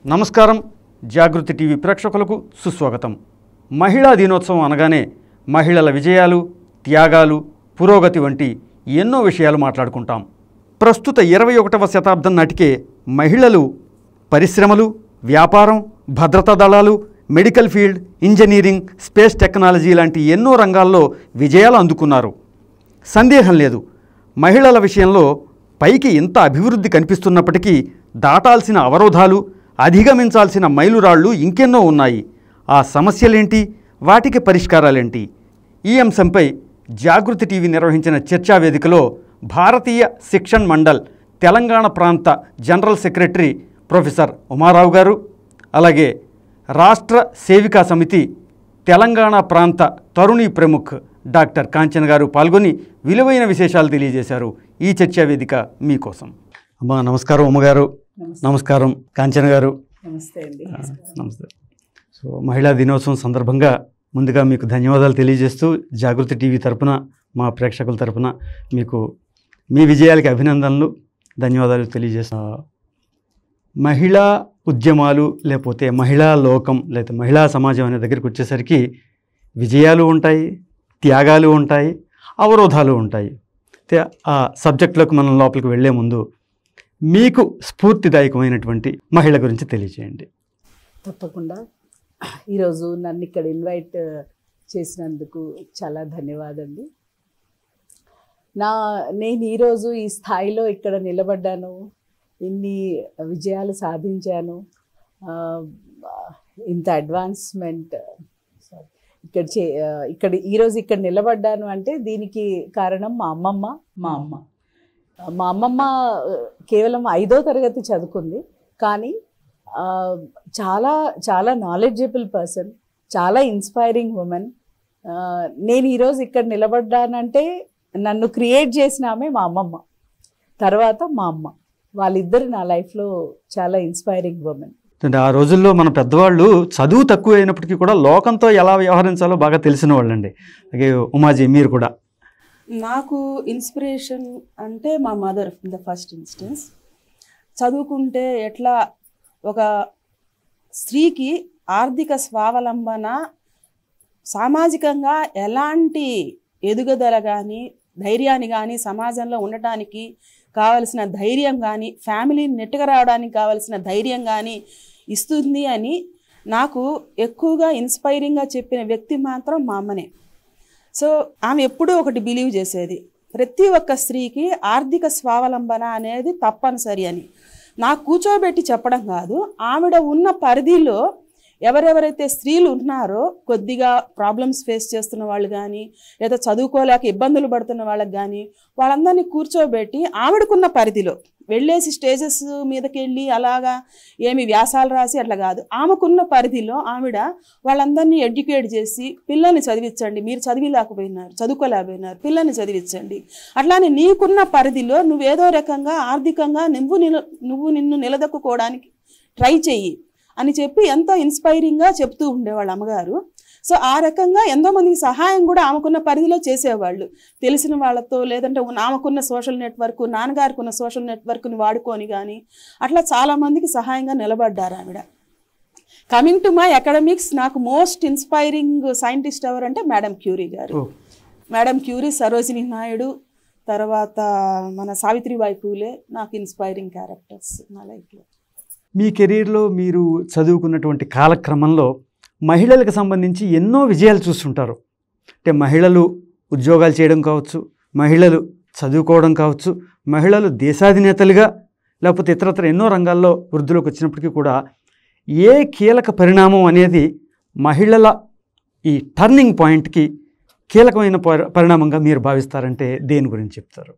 నమస్కారం. జాగృతి టీవీ ప్రేక్షకులకు సుస్వాగతం. మహిళా దినోత్సవం అనగానే మహిళల విజయాలు, త్యాగాలు, పురోగతి వంటి ఎన్నో విషయాలు మాట్లాడుకుంటాం. ప్రస్తుత 21వ శతాబ్దం నాటికే మహిళలు పరిశ్రమలు, వ్యాపారం, భద్రతా దళాలు, medical field, engineering, space technology లాంటి ఎన్నో రంగాల్లో విజయాలు అందుకున్నారు. సందేహం లేదు, మహిళల విషయంలో పైకి ఇంత అభివృద్ధి కనిపిస్తున్నప్పటికీ దాటాల్సిన అవరోధాలు, అధిగమించాల్సిన మైలురాళ్ళు ఇంకెన్నో ఉన్నాయి. ఆ సమస్యలేంటి, వాటికి పరిష్కారాలేంటి? ఈ అంశంపై జాగృతి టీవీ నిర్వహించిన చర్చా వేదికలో భారతీయ శిక్షణ్ మండల్ తెలంగాణ ప్రాంత జనరల్ సెక్రటరీ ప్రొఫెసర్ ఉమారావు గారు, అలాగే రాష్ట్ర సేవికా సమితి తెలంగాణ ప్రాంత తరుణి ప్రముఖ్ డాక్టర్ కాంచన్ గారు పాల్గొని విలువైన విశేషాలు తెలియజేశారు. ఈ చర్చా వేదిక మీకోసం. అమ్మా నమస్కారం. ఉమ్మగారు నమస్కారం. కాంచన్ గారు నమస్తే అండి. నమస్తే. సో మహిళా దినోత్సవం సందర్భంగా ముందుగా మీకు ధన్యవాదాలు తెలియజేస్తూ జాగృతి టీవీ తరపున, మా ప్రేక్షకుల తరపున మీకు మీ విజయాలకి అభినందనలు, ధన్యవాదాలు తెలియజేస్తా. మహిళా ఉద్యమాలు లేకపోతే మహిళా లోకం లేకపోతే మహిళా సమాజం అనే దగ్గరికి వచ్చేసరికి విజయాలు ఉంటాయి, త్యాగాలు ఉంటాయి, అవరోధాలు ఉంటాయి. అయితే ఆ సబ్జెక్టులోకి మనం లోపలికి వెళ్లే ముందు మీకు స్ఫూర్తిదాయకమైనటువంటి మహిళ గురించి తెలియజేయండి. తప్పకుండా. ఈరోజు నన్ను ఇక్కడ ఇన్వైట్ చేసినందుకు చాలా ధన్యవాదాలు. నేను ఈరోజు ఈ స్థాయిలో ఇక్కడ నిలబడ్డాను, ఇన్ని విజయాలు సాధించాను, ఇంత అడ్వాన్స్మెంట్ ఇక్కడ ఈరోజు ఇక్కడ నిలబడ్డాను అంటే దీనికి కారణం మా అమ్మ. మా అమ్మమ్మ కేవలం 5వ తరగతి చదువుకుంది, కానీ చాలా చాలా నాలెడ్జబుల్ పర్సన్, చాలా ఇన్స్పైరింగ్ ఉమెన్. నేను ఈరోజు ఇక్కడ నిలబడ్డానంటే నన్ను క్రియేట్ చేసిన ఆమె మా అమ్మమ్మ, తర్వాత మా అమ్మ. వాళ్ళిద్దరు నా లైఫ్లో చాలా ఇన్స్పైరింగ్ ఉమెన్. ఆ రోజుల్లో మన పెద్దవాళ్ళు చదువు తక్కువ అయినప్పటికీ కూడా లోకంతో ఎలా వ్యవహరించాలో బాగా తెలిసిన వాళ్ళండి. అలాగే ఉమాజీ మీరు కూడా. నాకు ఇన్స్పిరేషన్ అంటే మా mother in the first instance. చదువుకుంటే ఎట్లా ఒక స్త్రీకి ఆర్థిక స్వావలంబన, సామాజికంగా ఎలాంటి ఎదుగుదల కానీ, ధైర్యాన్ని కానీ, సమాజంలో ఉండటానికి కావలసిన ధైర్యం కానీ, ఫ్యామిలీని నెట్టుకు రావడానికి కావలసిన ధైర్యం కానీ ఇస్తుంది అని నాకు ఎక్కువగా ఇన్స్పైరింగ్గా చెప్పిన వ్యక్తి మాత్రం మా అమ్మనే. సో ఆమె ఎప్పుడూ ఒకటి బిలీవ్ చేసేది, ప్రతి ఒక్క స్త్రీకి ఆర్థిక స్వావలంబన అనేది తప్పనిసరి అని. నాకు కూర్చోబెట్టి చెప్పడం కాదు, ఆవిడ ఉన్న పరిధిలో ఎవరెవరైతే స్త్రీలు ఉన్నారో, కొద్దిగా ప్రాబ్లమ్స్ ఫేస్ చేస్తున్న వాళ్ళు కానీ, లేదా చదువుకోలేక ఇబ్బందులు పడుతున్న వాళ్ళకి కానీ, వాళ్ళందరినీ కూర్చోబెట్టి ఆవిడకున్న పరిధిలో వెళ్ళేసి స్టేజెస్ మీదకి వెళ్ళి అలాగా ఏమి వ్యాసాలు రాసి అట్లా కాదు, ఆమెకున్న పరిధిలో ఆవిడ వాళ్ళందరినీ ఎడ్యుకేట్ చేసి, పిల్లల్ని చదివించండి, మీరు చదువుకోలేకపోయినారు, పిల్లల్ని చదివించండి, అట్లానే నీకున్న పరిధిలో నువ్వేదో రకంగా ఆర్థికంగా నిన్ను నిలదొక్కుకోవడానికి ట్రై చెయ్యి అని చెప్పి ఎంతో ఇన్స్పైరింగ్గా చెప్తూ ఉండేవాళ్ళు అమ్మగారు. సో ఆ రకంగా ఎంతోమందికి సహాయం కూడా ఆమెకున్న పరిధిలో చేసేవాళ్ళు, తెలిసిన వాళ్ళతో, లేదంటే ఆమెకున్న సోషల్ నెట్వర్క్, నాన్నగారికి ఉన్న సోషల్ నెట్వర్క్ని వాడుకొని కానీ అట్లా చాలామందికి సహాయంగా నిలబడ్డారు ఆవిడ. కమింగ్ టు మై అకాడమిక్స్, నాకు మోస్ట్ ఇన్స్పైరింగ్ సైంటిస్ట్ ఎవరంటే మేడం క్యూరీ గారు. మేడం క్యూరీ, సరోజిని నాయుడు, తర్వాత మన సావిత్రిబాయి పూలే నాకు ఇన్స్పైరింగ్ క్యారెక్టర్స్ నా లైఫ్లో. మీ కెరీర్లో మీరు చదువుకున్నటువంటి కాలక్రమంలో మహిళలకు సంబంధించి ఎన్నో విజయాలు చూస్తుంటారు. అంటే మహిళలు ఉద్యోగాలు చేయడం కావచ్చు, మహిళలు చదువుకోవడం కావచ్చు, మహిళలు దేశాధినేతలుగా లేకపోతే ఇతరత్ర ఎన్నో రంగాల్లో వృద్ధిలోకి వచ్చినప్పటికీ కూడా ఏ కీలక పరిణామం అనేది మహిళల ఈ టర్నింగ్ పాయింట్కి కీలకమైన పరిణామంగా మీరు భావిస్తారంటే దేని గురించి చెప్తారు?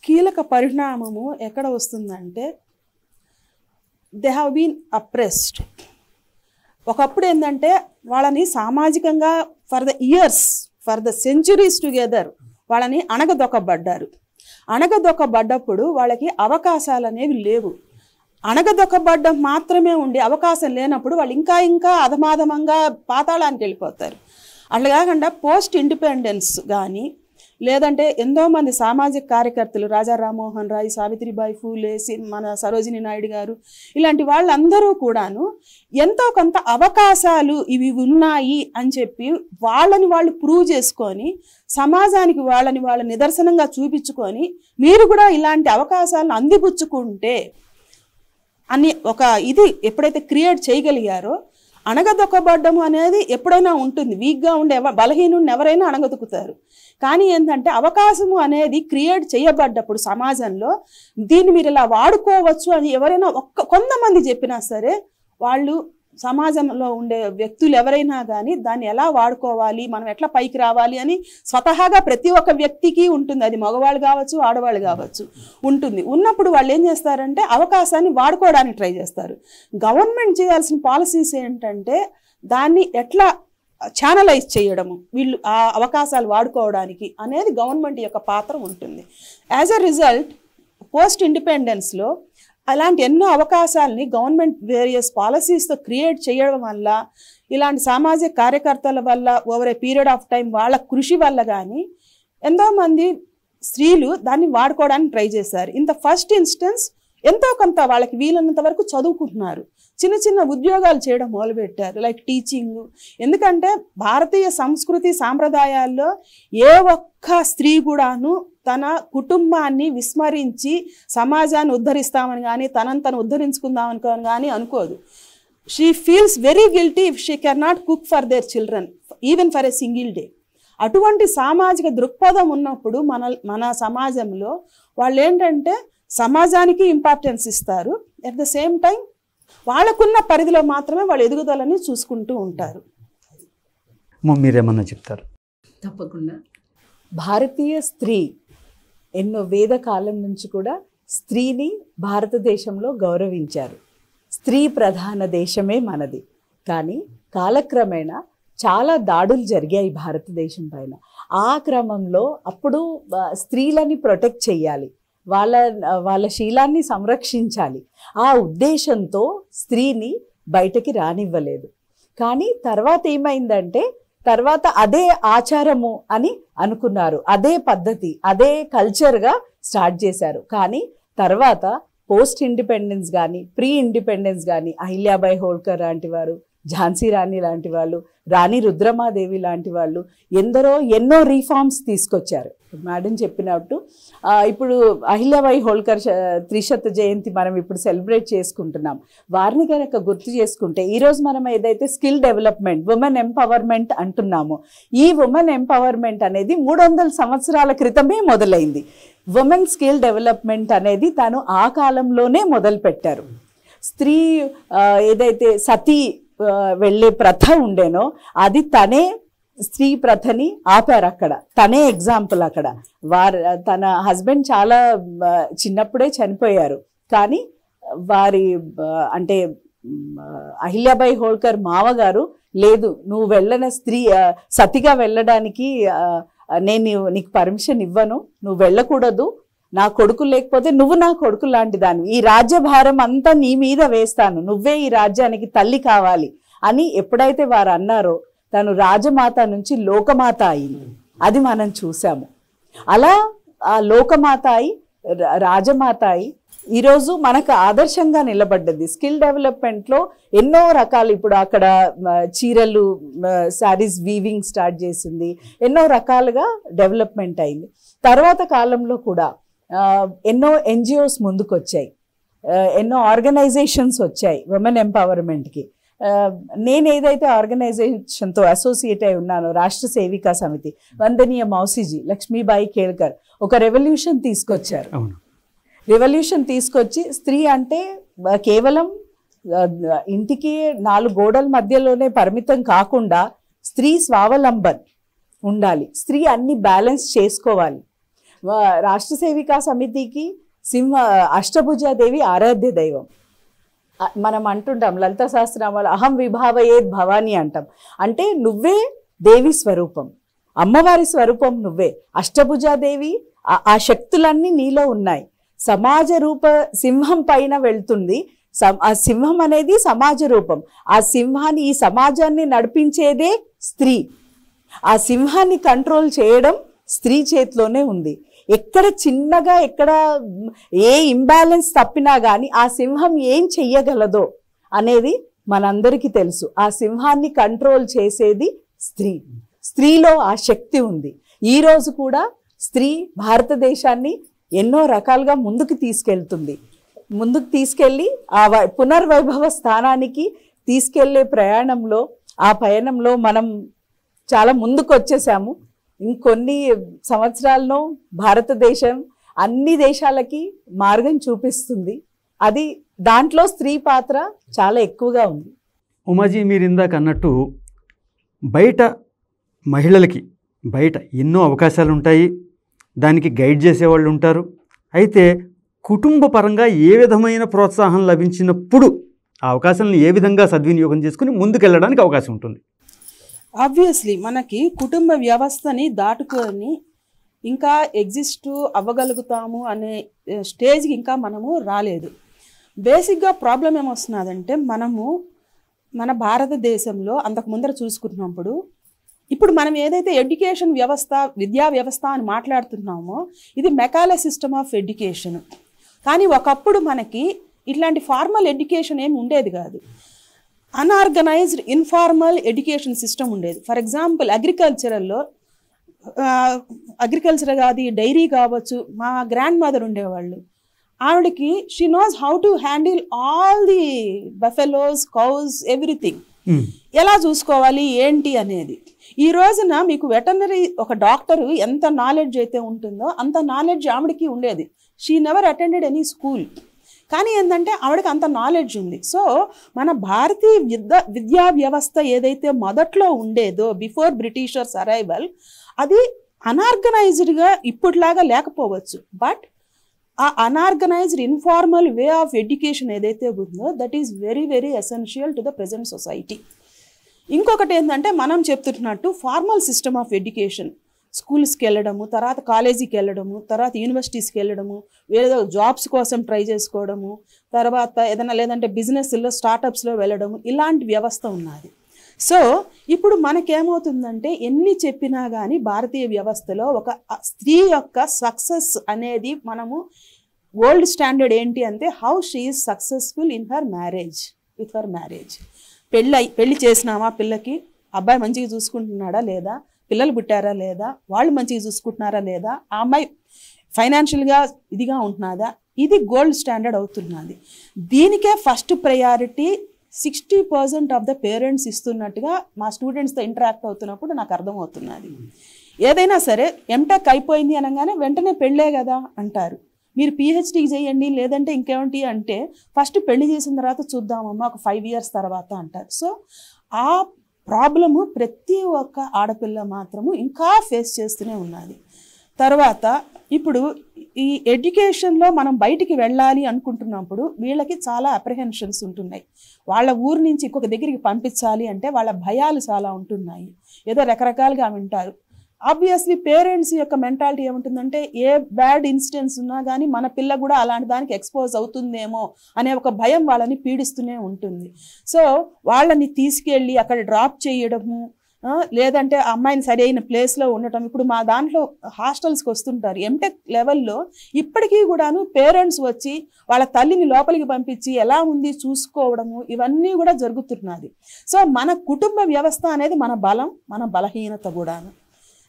కీలక పరిణామము ఎక్కడ వస్తుందంటే, దే హ్యావ్ బీన్ అప్రెస్డ్. ఒకప్పుడు ఏంటంటే వాళ్ళని సామాజికంగా ఫర్ ద సెంచురీస్ టుగెదర్ వాళ్ళని అణగదొక్కబడ్డప్పుడు వాళ్ళకి అవకాశాలు అనేవి లేవు. అణగదొక్కబడ్డం మాత్రమే ఉండి అవకాశం లేనప్పుడు వాళ్ళు ఇంకా అధమాధమంగా పాతాళానికి వెళ్ళిపోతారు. అట్లా కాకుండా పోస్ట్ ఇండిపెండెన్స్ కానీ, లేదంటే ఎంతోమంది సామాజిక కార్యకర్తలు, రాజా రామ్మోహన్ రాయ్, సావిత్రిబాయి ఫూలే, మన సరోజిని నాయుడు గారు, ఇలాంటి వాళ్ళందరూ కూడాను ఎంతో కొంత అవకాశాలు ఇవి ఉన్నాయి అని చెప్పి వాళ్ళని వాళ్ళు ప్రూవ్ చేసుకొని సమాజానికి వాళ్ళని వాళ్ళ నిదర్శనంగా చూపించుకొని మీరు కూడా ఇలాంటి అవకాశాలను అందిపుచ్చుకుంటే అని ఒక ఇది ఎప్పుడైతే క్రియేట్ చేయగలిగారో, అణగదొక్కబడ్డము అనేది ఎప్పుడైనా ఉంటుంది. వీక్గా ఉండే బలహీనుడిని ఎవరైనా అణగదొక్కుతారు. కానీ ఏంటంటే అవకాశము అనేది క్రియేట్ చేయబడ్డప్పుడు సమాజంలో దీన్ని మీరు ఇలా వాడుకోవచ్చు అని ఎవరైనా కొంతమంది చెప్పినా సరే, వాళ్ళు సమాజంలో ఉండే వ్యక్తులు ఎవరైనా కానీ దాన్ని ఎలా వాడుకోవాలి, మనం ఎట్లా పైకి రావాలి అని స్వతహాగా ప్రతి ఒక్క వ్యక్తికి ఉంటుంది. అది మగవాళ్ళు కావచ్చు, ఆడవాళ్ళు కావచ్చు, ఉంటుంది. ఉన్నప్పుడు వాళ్ళు ఏం చేస్తారంటే అవకాశాన్ని వాడుకోవడానికి ట్రై చేస్తారు. గవర్నమెంట్ చేయాల్సిన పాలసీస్ ఏంటంటే దాన్ని ఎట్లా ఛానలైజ్ చేయడము, వీళ్ళు ఆ అవకాశాలు వాడుకోవడానికి అనేది గవర్నమెంట్ యొక్క పాత్ర ఉంటుంది. యాజ్ అ రిజల్ట్ పోస్ట్ ఇండిపెండెన్స్లో అలాంటి ఎన్నో అవకాశాలని గవర్నమెంట్ వేరియస్ పాలసీస్తో క్రియేట్ చేయడం వల్ల, ఇలాంటి సామాజిక కార్యకర్తల వల్ల over a period of time వాళ్ళ కృషి వల్ల కానీ ఎంతోమంది స్త్రీలు దాన్ని వాడుకోవడానికి ట్రై చేశారు. ఇన్ ద ఫస్ట్ ఇన్స్టెన్స్ ఎంతో కొంత వాళ్ళకి వీలైనంత వరకు చదువుకుంటున్నారు, చిన్న చిన్న ఉద్యోగాలు చేయడం మొదలుపెట్టారు, లైక్ టీచింగ్. ఎందుకంటే భారతీయ సంస్కృతి సాంప్రదాయాల్లో ఏ ఒక్క స్త్రీ కూడాను తన కుటుంబాన్ని విస్మరించి సమాజాన్ని ఉద్ధరిస్తామని కానీ తను ఉద్ధరించుకుందామని కానీ అనుకోదు. She feels very guilty if she can not cook for their children even for a single day. అటువంటి సామాజిక దృక్పథం ఉన్నప్పుడు మన సమాజంలో వాళ్ళు ఏంటంటే సమాజానికి ఇంపార్టెన్స్ ఇస్తారు, అట్ ద సేమ్ టైం వాళ్ళకున్న పరిధిలో మాత్రమే వాళ్ళ ఎదుగుదలని చూసుకుంటూ ఉంటారు. మీరేమన్నా చెప్తారు? తప్పకుండా. భారతీయ స్త్రీ ఎన్నో వేద కాలం నుంచి కూడా స్త్రీని భారతదేశంలో గౌరవించారు. స్త్రీ ప్రధాన దేశమే మనది. కానీ కాలక్రమేణా చాలా దాడులు జరిగాయి భారతదేశం పైన. ఆ క్రమంలో అప్పుడు స్త్రీలని ప్రొటెక్ట్ చేయాలి, వాళ్ళ శీలాన్ని సంరక్షించాలి. ఆ ఉద్దేశంతో స్త్రీని బయటకి రానివ్వలేదు. కానీ తర్వాత ఏమైందంటే తర్వాత అదే ఆచారము అని అనుకున్నారు, అదే పద్ధతి, అదే కల్చర్గా స్టార్ట్ చేశారు. కానీ తర్వాత పోస్ట్ ఇండిపెండెన్స్ కానీ ప్రీ ఇండిపెండెన్స్ కానీ అహిల్యాబాయి హోల్కర్ లాంటి వారు, ఝాన్సీ రాణి లాంటి వాళ్ళు, రాణి రుద్రమాదేవి లాంటి వాళ్ళు ఎన్నో రీఫార్మ్స్ తీసుకొచ్చారు. మేడం చెప్పినట్టు ఇప్పుడు అహిల్యాబాయి హోల్కర్ 300వ జయంతి మనం ఇప్పుడు సెలబ్రేట్ చేసుకుంటున్నాం. వారిని కనుక గుర్తు చేసుకుంటే ఈరోజు మనం ఏదైతే స్కిల్ డెవలప్మెంట్, ఉమెన్ ఎంపవర్మెంట్ అంటున్నామో, ఈ ఉమెన్ ఎంపవర్మెంట్ అనేది 300 సంవత్సరాల క్రితమే మొదలైంది. ఉమెన్ స్కిల్ డెవలప్మెంట్ అనేది తాను ఆ కాలంలోనే మొదలుపెట్టారు. స్త్రీ ఏదైతే సతీ వెళ్ళే ప్రథ ఉండేనో అది తనే స్త్రీ ప్రథని ఆపారు. అక్కడ తనే ఎగ్జాంపుల్. అక్కడ తన హస్బెండ్ చాలా చిన్నప్పుడే చనిపోయారు. కానీ వారి అంటే అహిల్యాబాయి హోల్కర్ మామగారు, లేదు నువ్వు వెళ్ళన స్త్రీ సతిగా వెళ్ళడానికి నేను నీకు పర్మిషన్ ఇవ్వను, నువ్వు వెళ్ళకూడదు, నా కొడుకు లేకపోతే నువ్వు నా కొడుకు లాంటి దాన్ని, ఈ రాజ్యభారం అంతా నీ మీద వేస్తాను, నువ్వే ఈ రాజ్యానికి తల్లి కావాలి అని ఎప్పుడైతే వారు అన్నారో తను రాజమాత నుంచి లోకమాత అయింది. అది మనం చూసాము. అలా ఆ లోకమాత అయి రాజమాత అయి ఈరోజు మనకు ఆదర్శంగా నిలబడ్డది. స్కిల్ డెవలప్మెంట్లో ఎన్నో రకాలు, ఇప్పుడు అక్కడ చీరలు శారీస్ వీవింగ్ స్టార్ట్ చేసింది, ఎన్నో రకాలుగా డెవలప్మెంట్ అయింది. తర్వాత కాలంలో కూడా ఎన్నో ఎన్జిఓస్ ముందుకు వచ్చాయి, ఎన్నో ఆర్గనైజేషన్స్ వచ్చాయి ఉమెన్ ఎంపవర్మెంట్కి. నేను ఏదైతే ఆర్గనైజేషన్తో అసోసియేట్ అయి ఉన్నానో, రాష్ట్ర సేవికా సమితి, వందనీయ మౌసిజీ, లక్ష్మీబాయి కేల్కర్ ఒక రెవల్యూషన్ తీసుకొచ్చారు. రెవల్యూషన్ తీసుకొచ్చి స్త్రీ అంటే కేవలం ఇంటికి 4 గోడల మధ్యలోనే పరిమితం కాకుండా స్త్రీ స్వావలంబన్ ఉండాలి, స్త్రీ అన్ని బ్యాలెన్స్ చేసుకోవాలి. రాష్ట్ర సేవికా సమితికి అష్టభుజాదేవి ఆరాధ్య దైవం. మనం అంటుంటాం లలిత సహస్రనామాలు అహం విభావయేద్ భవాని అంటాం. అంటే నువ్వే దేవి స్వరూపం, అమ్మవారి స్వరూపం నువ్వే. అష్టభుజాదేవి ఆ శక్తులన్నీ నీలో ఉన్నాయి. సమాజ రూప సింహం పైన వెళ్తుంది. ఆ సింహం అనేది సమాజ రూపం. ఆ సింహాన్ని, ఈ సమాజాన్ని నడిపించేదే స్త్రీ. ఆ సింహాన్ని కంట్రోల్ చేయడం స్త్రీ చేతిలోనే ఉంది. ఎక్కడ చిన్నగా ఎక్కడ ఏ ఇంబ్యాలెన్స్ తప్పినా కానీ ఆ సింహం ఏం చెయ్యగలదో అనేది మనందరికీ తెలుసు. ఆ సింహాన్ని కంట్రోల్ చేసేది స్త్రీ. స్త్రీలో ఆ శక్తి ఉంది. ఈ రోజు కూడా స్త్రీ భారతదేశాన్ని ఎన్నో రకాలుగా ముందుకు తీసుకెళ్ళి ఆ పునర్వైభవ స్థానానికి తీసుకెళ్లే ప్రయాణంలో, ఆ పయనంలో మనం చాలా ముందుకు వచ్చేసాము. ఇంకొన్ని సంవత్సరాల్లో భారతదేశం అన్ని దేశాలకి మార్గం చూపిస్తుంది. అది దాంట్లో స్త్రీ పాత్ర చాలా ఎక్కువగా ఉంది. ఉమాజీ, మీరు ఇందాక అన్నట్టు బయట మహిళలకి బయట ఎన్నో అవకాశాలు ఉంటాయి, దానికి గైడ్ చేసేవాళ్ళు ఉంటారు. అయితే కుటుంబ పరంగా ఏ విధమైన ప్రోత్సాహం లభించినప్పుడు ఆ అవకాశాలను ఏ విధంగా సద్వినియోగం చేసుకుని ముందుకెళ్ళడానికి అవకాశం ఉంటుంది? ఆబ్వియస్లీ మనకి కుటుంబ వ్యవస్థని దాటుకొని ఇంకా ఎగ్జిస్ట్ అవ్వగలుగుతాము అనే స్టేజ్కి ఇంకా మనము రాలేదు. బేసిక్గా ప్రాబ్లం ఏమొస్తున్నదంటే, మన భారతదేశంలో అంతకు ముందర చూసుకున్నప్పుడు ఇప్పుడు మనం ఏదైతే ఎడ్యుకేషన్ వ్యవస్థ, విద్యా వ్యవస్థ అని మాట్లాడుతున్నామో ఇది మెకాలే సిస్టమ్ ఆఫ్ ఎడ్యుకేషన్. కానీ ఒకప్పుడు మనకి ఇట్లాంటి ఫార్మల్ ఎడ్యుకేషన్ ఏమి ఉండేది కాదు. అన్ఆర్గనైజ్డ్ ఇన్ఫార్మల్ ఎడ్యుకేషన్ సిస్టమ్ ఉండేది. ఫర్ ఎగ్జాంపుల్ అగ్రికల్చర్ కాదు, డైరీ కావచ్చు. మా గ్రాండ్ మదర్ ఉండేవాళ్ళు, ఆవిడకి she knows how to handle all the buffaloes, cows, everything. ఎలా చూసుకోవాలి ఏంటి అనేది. ఈ రోజున మీకు వెటర్నరీ ఒక డాక్టరు ఎంత నాలెడ్జ్ అయితే ఉంటుందో అంత నాలెడ్జ్ ఆవిడకి ఉండేది. She never attended any school. కానీ ఏంటంటే ఆవిడకి అంత నాలెడ్జ్ ఉంది. సో మన భారతీయ విద్యా వ్యవస్థ ఏదైతే మొదట్లో ఉండేదో బిఫోర్ బ్రిటిషర్స్ అరైవల్, అది అన్ఆర్గనైజ్డ్గా ఇప్పటిలాగా లేకపోవచ్చు. బట్ ఆ unorganised informal way of education ఏదైతే ఉందో that is very very essential to the present society. ఇంకొకటి ఏంటంటే, మనం చెప్తున్నట్టు ఫార్మల్ సిస్టమ్ ఆఫ్ ఎడ్యుకేషన్, స్కూల్స్కి వెళ్ళడము, తర్వాత కాలేజీకి వెళ్ళడము, తర్వాత యూనివర్సిటీస్కి వెళ్ళడము, వేరే జాబ్స్ కోసం ట్రై చేసుకోవడము, తర్వాత ఏదైనా లేదంటే బిజినెస్లో స్టార్టప్స్లో వెళ్ళడము, ఇలాంటి వ్యవస్థ ఉన్నది. సో ఇప్పుడు మనకేమవుతుందంటే, ఎన్ని చెప్పినా కానీ భారతీయ వ్యవస్థలో ఒక స్త్రీ యొక్క సక్సెస్ అనేది మనము గోల్డ్ స్టాండర్డ్ ఏంటి అంటే how she is successful in her marriage, with her marriage. పెళ్ళి చేసినామా, పిల్లకి అబ్బాయి మంచిగా చూసుకుంటున్నాడా లేదా, పిల్లలు పుట్టారా లేదా, వాళ్ళు మంచిగా చూసుకుంటున్నారా లేదా, ఆ అమ్మాయి ఫైనాన్షియల్గా ఇదిగా ఉంటున్నదా, ఇది గోల్డ్ స్టాండర్డ్ అవుతున్నది. దీనికే first priority 60% of the parents ఇస్తున్నట్టుగా మా స్టూడెంట్స్తో ఇంటరాక్ట్ అవుతున్నప్పుడు నాకు అర్థమవుతున్నది. ఏదైనా సరే ఎంటెక్ అయిపోయింది అనగానే వెంటనే పెళ్ళే కదా అంటారు. మీరు పిహెచ్డీకి చేయండి లేదంటే ఇంకేమిటి అంటే ఫస్ట్ పెళ్లి చేసిన తర్వాత చూద్దామమ్మా ఒక 5 years తర్వాత అంటారు. సో ఆ ప్రాబ్లము ప్రతి ఒక్క ఆడపిల్ల మాత్రము ఇంకా ఫేస్ చేస్తూనే ఉన్నది. తర్వాత ఇప్పుడు ఈ ఎడ్యుకేషన్లో మనం బయటికి వెళ్ళాలి అనుకుంటున్నప్పుడు వీళ్ళకి చాలా అప్రహెన్షన్స్ ఉంటున్నాయి. వాళ్ళ ఊరు నుంచి ఇంకొక దగ్గరికి పంపించాలి అంటే వాళ్ళ భయాలు చాలా ఉంటున్నాయి. ఏదో రకరకాలుగా వింటారు. ఆబ్వియస్లీ పేరెంట్స్ యొక్క మెంటాలిటీ ఏముంటుందంటే, ఏ బ్యాడ్ ఇన్సిడెంట్స్ ఉన్నా కానీ మన పిల్ల కూడా అలాంటి దానికి ఎక్స్పోజ్ అవుతుందేమో అనే ఒక భయం వాళ్ళని పీడిస్తూనే ఉంటుంది. సో వాళ్ళని తీసుకెళ్ళి అక్కడ డ్రాప్ చేయడము, లేదంటే అమ్మాయిని సరైన ప్లేస్లో ఉండటం. ఇప్పుడు మా దాంట్లో హాస్టల్స్కి వస్తుంటారు ఎంటెక్ లెవెల్లో, ఇప్పటికీ కూడాను పేరెంట్స్ వచ్చి వాళ్ళ తల్లిని లోపలికి పంపించి ఎలా ఉంది చూసుకోవడము, ఇవన్నీ కూడా జరుగుతున్నది. సో మన కుటుంబ వ్యవస్థ అనేది మన బలం, మన బలహీనత కూడాను.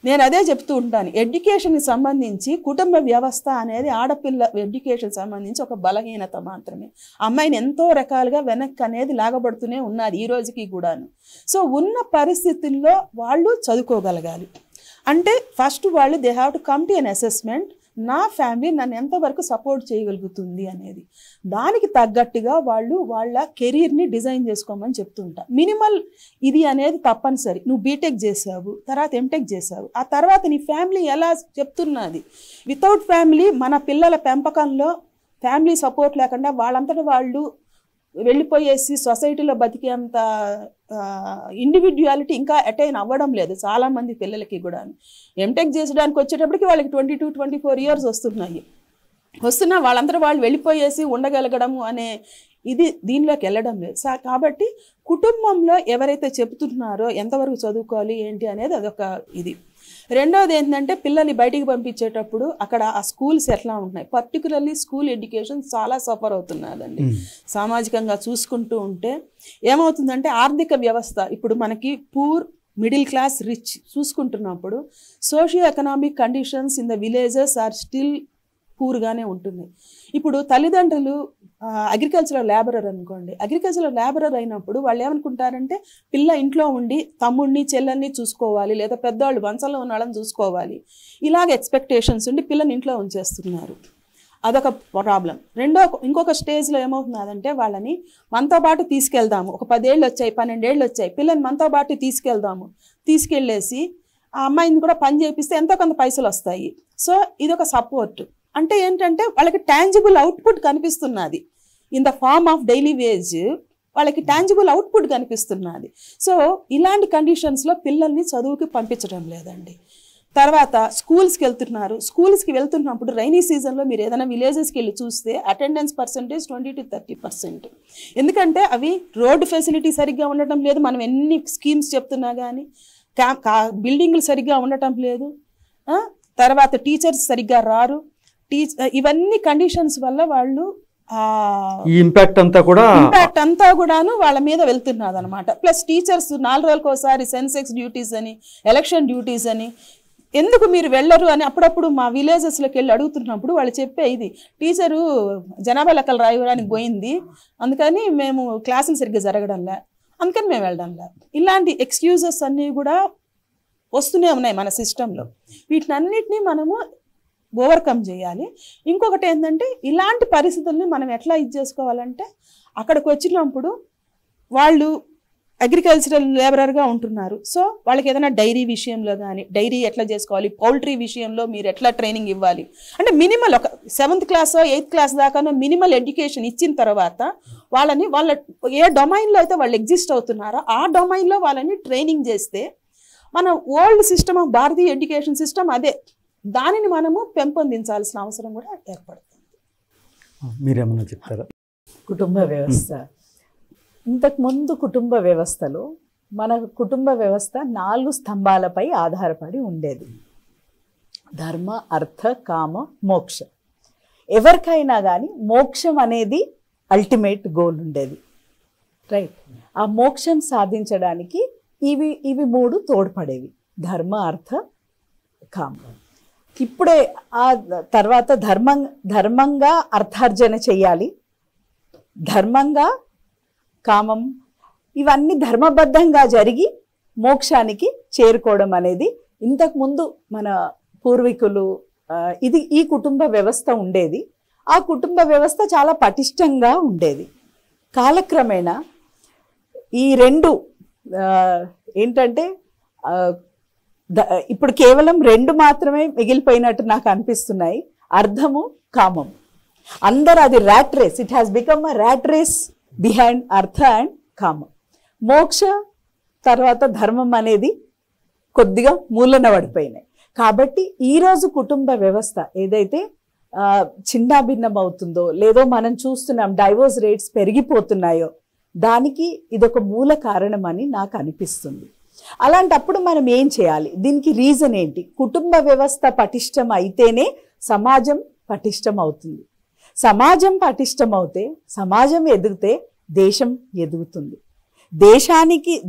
నేను అదే చెప్తూ ఉంటాను, ఎడ్యుకేషన్కి సంబంధించి కుటుంబ వ్యవస్థ అనేది ఆడపిల్ల ఎడ్యుకేషన్ సంబంధించి ఒక బలహీనత మాత్రమే. అమ్మాయిని ఎంతో రకాలుగా వెనక్కి అనేది లాగబడుతూనే ఉన్నది ఈ రోజుకి కూడాను. సో ఉన్న పరిస్థితుల్లో వాళ్ళు చదువుకోగలగాలి అంటే ఫస్ట్ వాళ్ళు they have to come to an assessment, నా ఫ్యామిలీ నన్ను ఎంతవరకు సపోర్ట్ చేయగలుగుతుంది అనేది. దానికి తగ్గట్టుగా వాళ్ళు వాళ్ళ కెరీర్ని డిజైన్ చేసుకోమని చెప్తుంటా. మినిమల్ ఇది అనేది తప్పనిసరి. నువ్వు బీటెక్ చేసావు, తర్వాత ఎంటెక్ చేసావు, ఆ తర్వాత నీ ఫ్యామిలీ ఎలా చెప్తున్నది. వితౌట్ ఫ్యామిలీ మన పిల్లల పెంపకంలో ఫ్యామిలీ సపోర్ట్ లేకుండా వాళ్ళంతటా వాళ్ళు వెళ్ళిపోయేసి సొసైటీలో బతికేంత ఇండివిడ్యువాలిటీ ఇంకా అటైన్ అవ్వడం లేదు చాలామంది పిల్లలకి కూడా. ఎంటెక్ చేసడానికి వచ్చేటప్పటికి వాళ్ళకి 22-24 years వస్తున్నా వాళ్ళందరూ వాళ్ళు వెళ్ళిపోయేసి ఉండగలగడము అనే ఇది దీనిలోకి వెళ్ళడం లేదు. కాబట్టి కుటుంబంలో ఎవరైతే చెబుతున్నారో ఎంతవరకు చదువుకోవాలి ఏంటి అనేది అదొక ఇది. రెండవది ఏంటంటే పిల్లల్ని బయటికి పంపించేటప్పుడు అక్కడ ఆ స్కూల్స్ ఎట్లా ఉంటున్నాయి, పర్టికులర్లీ స్కూల్ ఎడ్యుకేషన్ చాలా సఫర్ అవుతున్నదండి. సామాజికంగా చూసుకుంటూ ఉంటే ఏమవుతుందంటే ఆర్థిక వ్యవస్థ ఇప్పుడు మనకి పూర్, మిడిల్ క్లాస్, రిచ్ చూసుకుంటున్నప్పుడు socio economic conditions in the villages are still పూర్గానే ఉంటుంది. ఇప్పుడు తల్లిదండ్రులు అగ్రికల్చరల్ లేబరర్ అనుకోండి, అగ్రికల్చరల్ లేబరర్ అయినప్పుడు వాళ్ళు ఏమనుకుంటారంటే పిల్ల ఇంట్లో ఉండి తమ్ముడిని చెల్లెల్ని చూసుకోవాలి, లేదా పెద్దవాళ్ళు వంశంలో ఉన్న వాళ్ళని చూసుకోవాలి, ఇలాగ ఎక్స్పెక్టేషన్స్ ఉండి పిల్లని ఇంట్లో ఉంచేస్తున్నారు. అదొక ప్రాబ్లం. ఇంకొక స్టేజ్లో ఏమవుతున్నదంటే వాళ్ళని మనతో పాటు తీసుకెళ్దాము, ఒక 10 ఏళ్ళు వచ్చాయి 12 ఏళ్ళు వచ్చాయి, పిల్లని మనతో పాటు తీసుకెళ్ళేసి ఆ అమ్మాయిని కూడా పని చేపిస్తే ఎంతో కొంత పైసలు వస్తాయి. సో ఇదొక సపోర్ట్. అంటే ఏంటంటే వాళ్ళకి టాంజిబుల్ అవుట్పుట్ కనిపిస్తున్నది, in the form of daily wage వాళ్ళకి టాంజిబుల్ అవుట్పుట్ కనిపిస్తున్నది. సో ఇలాంటి కండిషన్స్లో పిల్లల్ని చదువుకి పంపించడం లేదండి. తర్వాత స్కూల్స్కి వెళ్తున్నప్పుడు రైనీ సీజన్లో మీరు ఏదైనా విలేజెస్కి వెళ్ళి చూస్తే అటెండెన్స్ పర్సెంటేజ్ 20 to 30%. ఎందుకంటే అవి రోడ్డు ఫెసిలిటీ సరిగ్గా ఉండటం లేదు, మనం ఎన్ని స్కీమ్స్ చెప్తున్నా కానీ బిల్డింగ్లు సరిగ్గా ఉండటం లేదు, తర్వాత టీచర్స్ సరిగ్గా రారు. ఇవన్నీ కండిషన్స్ వల్ల వాళ్ళు ఇంపాక్ట్ అంతా కూడాను వాళ్ళ మీద వెళ్తున్నది అనమాట. ప్లస్ టీచర్స్ 4 రోజులకు ఒకసారి సెన్సెక్స్ డ్యూటీస్ అని, ఎలక్షన్ డ్యూటీస్ అని, ఎందుకు మీరు వెళ్ళరు అని అప్పుడప్పుడు మా విలేజెస్లోకి వెళ్ళి అడుగుతున్నప్పుడు వాళ్ళు చెప్పే ఇది, టీచరు జనాభా లెక్కలు రాయడానికి పోయింది, అందుకని మేము క్లాసులు సరిగ్గా జరగడంలే, అందుకని మేము వెళ్ళడంలే. ఇలాంటి ఎక్స్క్యూజెస్ అన్నీ కూడా వస్తూనే ఉన్నాయి మన సిస్టంలో. వీటినన్నిటినీ మనము ఓవర్కమ్ చేయాలి. ఇంకొకటి ఏంటంటే ఇలాంటి పరిస్థితుల్ని మనం ఎట్లా చేసుకోవాలంటే అక్కడికి వచ్చినప్పుడు వాళ్ళు అగ్రికల్చరల్ లేబరర్గా ఉంటున్నారు. సో వాళ్ళకి ఏదైనా డైరీ విషయంలో కానీ, డైరీ ఎట్లా చేసుకోవాలి, పౌల్ట్రీ విషయంలో మీరు ఎట్లా ట్రైనింగ్ ఇవ్వాలి అంటే మినిమల్ ఒక 7th క్లాస్ 8th క్లాస్ దాకానో మినిమల్ ఎడ్యుకేషన్ ఇచ్చిన తర్వాత వాళ్ళ ఏ డొమైన్లో అయితే వాళ్ళు ఎగ్జిస్ట్ అవుతున్నారో ఆ డొమైన్లో వాళ్ళని ట్రైనింగ్ చేస్తే మన old system of Bharatiya education system అదే, దానిని మనము పెంపొందించాల్సిన అవసరం కూడా ఏర్పడుతుంది. మీరేమన్నా చెప్తారా? కుటుంబ వ్యవస్థ, ఇంతకుముందు కుటుంబ వ్యవస్థలో మన కుటుంబ వ్యవస్థ 4 స్తంభాలపై ఆధారపడి ఉండేది. ధర్మ, అర్థ, కామ, మోక్ష. ఎవరికైనా కానీ మోక్షం అనేది అల్టిమేట్ గోల్ ఉండేది, రైట్? ఆ మోక్షం సాధించడానికి ఇవి 3 తోడ్పడేవి, ధర్మ, అర్థ, కామ. ఇప్పుడే ఆ తర్వాత ధర్మంగా అర్థార్జన చెయ్యాలి, ధర్మంగా కామం, ఇవన్నీ ధర్మబద్ధంగా జరిగి మోక్షానికి చేరుకోవడం అనేది ఇంతకుముందు మన పూర్వీకులు ఈ కుటుంబ వ్యవస్థ ఉండేది. ఆ కుటుంబ వ్యవస్థ చాలా పటిష్టంగా ఉండేది. కాలక్రమేణా ఈ 2 ఏంటంటే ఇప్పుడు కేవలం 2 మాత్రమే మిగిలిపోయినట్టు నాకు అనిపిస్తున్నాయి, అర్థము, కామం. అందరు అది rat race, it has become a rat race behind అర్థ అండ్ కామం. మోక్ష తర్వాత ధర్మం అనేది కొద్దిగా మూలన పడిపోయినాయి. కాబట్టి ఈరోజు కుటుంబ వ్యవస్థ ఏదైతే చిన్నాభిన్నం అవుతుందో, లేదో మనం చూస్తున్నాం డైవోర్స్ రేట్స్ పెరిగిపోతున్నాయో, దానికి ఇదొక మూల కారణం అని నాకు అనిపిస్తుంది. అలాంటప్పుడు మనం ఏం చేయాలి, దీనికి రీజన్ ఏంటి? కుటుంబ వ్యవస్థ పటిష్టం అయితేనే సమాజం పటిష్టం అవుతుంది. సమాజం పటిష్టం అవుతే, సమాజం ఎదిగితే దేశం ఎదుగుతుంది.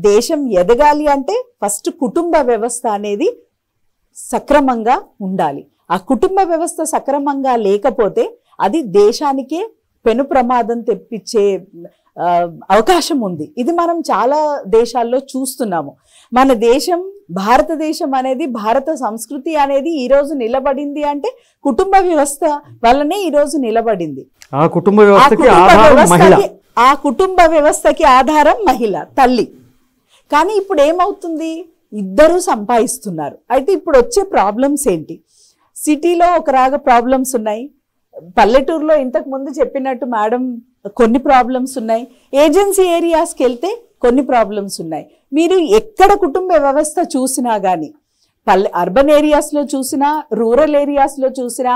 దేశం ఎదగాలి అంటే ఫస్ట్ కుటుంబ వ్యవస్థ అనేది సక్రమంగా ఉండాలి. ఆ కుటుంబ వ్యవస్థ సక్రమంగా లేకపోతే అది దేశానికే పెను ప్రమాదం తెప్పించే అవకాశం ఉంది. ఇది మనం చాలా దేశాల్లో చూస్తున్నాము. మన దేశం, భారతదేశం అనేది, భారత సంస్కృతి అనేది ఈరోజు నిలబడింది అంటే కుటుంబ వ్యవస్థ వల్లనే ఈరోజు నిలబడింది. ఆ కుటుంబ వ్యవస్థకి ఆధారం మహిళ, తల్లి. కానీ ఇప్పుడు ఏమవుతుంది, ఇద్దరు సంపాదిస్తున్నారు. అయితే ఇప్పుడు వచ్చే ప్రాబ్లమ్స్ ఏంటి? సిటీలో ఒక రాగా ప్రాబ్లమ్స్ ఉన్నాయి, పల్లెటూరులో ఇంతకు ముందు చెప్పినట్టు మేడం కొన్ని ప్రాబ్లమ్స్ ఉన్నాయి, ఏజెన్సీ ఏరియాస్కి వెళ్తే కొన్ని ప్రాబ్లమ్స్ ఉన్నాయి. మీరు ఎక్కడ కుటుంబ వ్యవస్థ చూసినా కానీ, అర్బన్ ఏరియాస్లో చూసినా, రూరల్ ఏరియాస్లో చూసినా,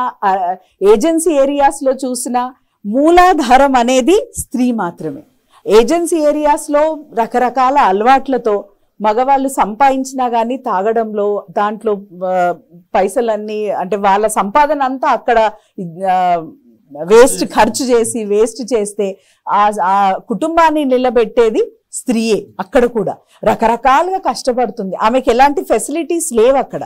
ఏజెన్సీ ఏరియాస్లో చూసినా, మూలాధారం అనేది స్త్రీ మాత్రమే. ఏజెన్సీ ఏరియాస్లో రకరకాల అలవాట్లతో మగవాళ్ళు సంపాదించినా కానీ తాగడంలో దాంట్లో పైసలన్నీ అంటే వాళ్ళ సంపాదన అంతా అక్కడ ఖర్చు చేసి వేస్ట్ చేస్తే ఆ కుటుంబాన్ని నిలబెట్టేది స్త్రీయే. అక్కడ కూడా రకరకాలుగా కష్టపడుతుంది. ఆమెకి ఎలాంటి ఫెసిలిటీస్ లేవు అక్కడ.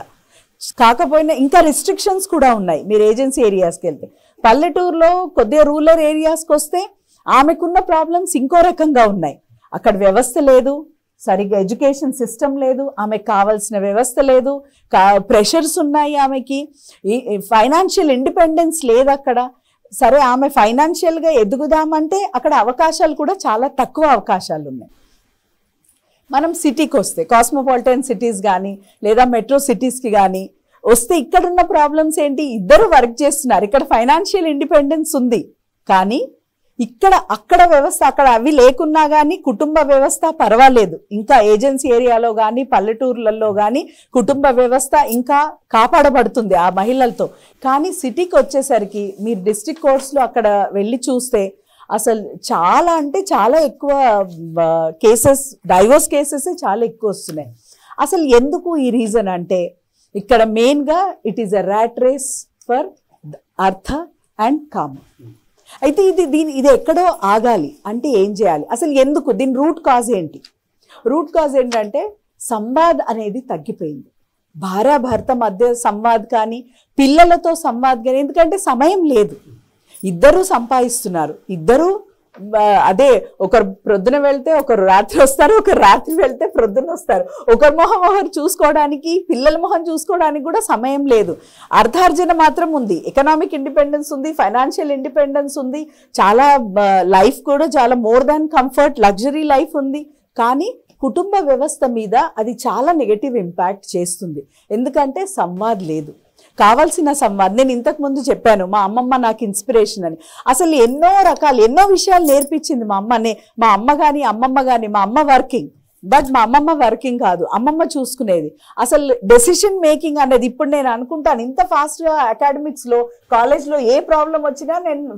కాకపోయినా ఇంకా రిస్ట్రిక్షన్స్ కూడా ఉన్నాయి. మీరు ఏజెన్సీ ఏరియాస్కి వెళ్తే, పల్లెటూరులో కొద్దిగా రూరల్ ఏరియాస్కి వస్తే ఆమెకున్న ప్రాబ్లమ్స్ ఇంకో రకంగా ఉన్నాయి. అక్కడ వ్యవస్థ లేదు, సరిగ్గా ఎడ్యుకేషన్ సిస్టమ్ లేదు, ఆమెకు కావాల్సిన వ్యవస్థ లేదు, ప్రెషర్స్ ఉన్నాయి, ఆమెకి ఫైనాన్షియల్ ఇండిపెండెన్స్ లేదు అక్కడ. సరే ఆమె ఫైనాన్షియల్గా ఎదుగుదామంటే అక్కడ అవకాశాలు కూడా చాలా తక్కువ అవకాశాలు ఉన్నాయి. మనం సిటీకి వస్తే కాస్మోపాలిటన్ సిటీస్ కానీ లేదా మెట్రో సిటీస్కి కానీ వస్తే ఇక్కడున్న ప్రాబ్లమ్స్ ఏంటి? ఇద్దరు వర్క్ చేస్తున్నారు, ఇక్కడ ఫైనాన్షియల్ ఇండిపెండెన్స్ ఉంది, కానీ అక్కడ వ్యవస్థ అక్కడ అవి లేకున్నా కానీ కుటుంబ వ్యవస్థ పర్వాలేదు. ఇంకా ఏజెన్సీ ఏరియాలో కానీ పల్లెటూర్లలో కానీ కుటుంబ వ్యవస్థ ఇంకా కాపాడబడుతుంది ఆ మహిళలతో. కానీ సిటీకి వచ్చేసరికి మీరు డిస్ట్రిక్ట్ కోర్ట్స్లో అక్కడ వెళ్ళి చూస్తే అసలు చాలా అంటే చాలా ఎక్కువ కేసెస్, డైవోర్స్ కేసెస్ చాలా ఎక్కువ వస్తున్నాయి. అసలు ఎందుకు ఈ రీజన్ అంటే ఇక్కడ మెయిన్గా it is a rat race for అర్థ అండ్ కామ. అయితే ఇది ఎక్కడో ఆగాలి అంటే ఏం చేయాలి? అసలు ఎందుకు దీని రూట్ కాజ్ ఏంటి? రూట్ కాజ్ ఏంటంటే సంవాద్ అనేది తగ్గిపోయింది. భార్యాభర్త మధ్య సంవాద్ కానీ పిల్లలతో సంవాద్ కానీ, ఎందుకంటే సమయం లేదు. ఇద్దరు సంపాదిస్తున్నారు, ఇద్దరు అదే ఒకరు ప్రొద్దున వెళ్తే ఒకరు రాత్రి వస్తారు, ఒకరు రాత్రి వెళ్తే ప్రొద్దున వస్తారు. ఒకరి మొహం ఒకరు చూసుకోవడానికి, పిల్లల మొహం చూసుకోవడానికి కూడా సమయం లేదు. అర్థార్జన మాత్రం ఉంది, ఎకనామిక్ ఇండిపెండెన్స్ ఉంది, ఫైనాన్షియల్ ఇండిపెండెన్స్ ఉంది, చాలా లైఫ్ కూడా చాలా more than comfort luxury life ఉంది. కానీ కుటుంబ వ్యవస్థ మీద అది చాలా నెగటివ్ ఇంపాక్ట్ చేస్తుంది. ఎందుకంటే సంవాద్ లేదు, కావాల్సిన సంవాదం. నేను ఇంతకుముందు చెప్పాను మా అమ్మమ్మ నాకు ఇన్స్పిరేషన్ అని. అసలు ఎన్నో విషయాలు నేర్పించింది మా అమ్మ కానీ అమ్మమ్మ కానీ. మా అమ్మ వర్కింగ్, బట్ మా అమ్మమ్మ వర్కింగ్ కాదు, అమ్మమ్మ చూసుకునేది. అసలు డెసిషన్ మేకింగ్ అనేది ఇప్పుడు నేను అనుకుంటాను ఇంత ఫాస్ట్గా అకాడమిక్స్లో కాలేజ్లో ఏ ప్రాబ్లం వచ్చినా నేను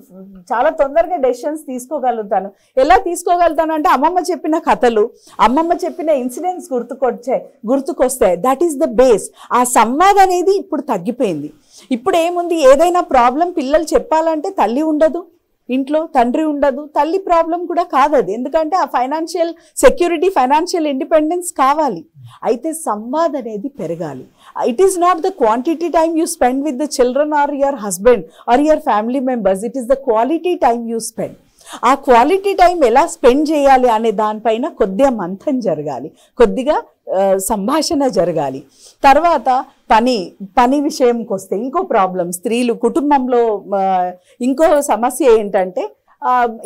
చాలా తొందరగా డెసిషన్స్ తీసుకోగలుగుతాను. ఎలా తీసుకోగలుగుతాను అంటే అమ్మమ్మ చెప్పిన కథలు, అమ్మమ్మ చెప్పిన ఇన్సిడెంట్స్ గుర్తుకొస్తాయి. That is the base. ఆ సంవాదం అనేది ఇప్పుడు తగ్గిపోయింది. ఇప్పుడు ఏముంది, ఏదైనా ప్రాబ్లం పిల్లలు చెప్పాలంటే తల్లి ఉండదు ఇంట్లో, తండ్రి ఉండదు. తల్లి ప్రాబ్లం కూడా కాదు అది, ఎందుకంటే ఆ ఫైనాన్షియల్ సెక్యూరిటీ, ఫైనాన్షియల్ ఇండిపెండెన్స్ కావాలి. అయితే సంవాద్ అనేది పెరగాలి. It is not the quantity time you spend with the children or your husband or your family members, it is the quality time you spend. ఆ క్వాలిటీ టైం ఎలా spend చేయాలి అనే దానిపైన కొద్దిగా మంథం జరగాలి, కొద్దిగా సంభాషణ జరగాలి. తర్వాత పని విషయంకి వస్తే ఇంకో ప్రాబ్లం, స్త్రీలు కుటుంబంలో ఇంకో సమస్య ఏంటంటే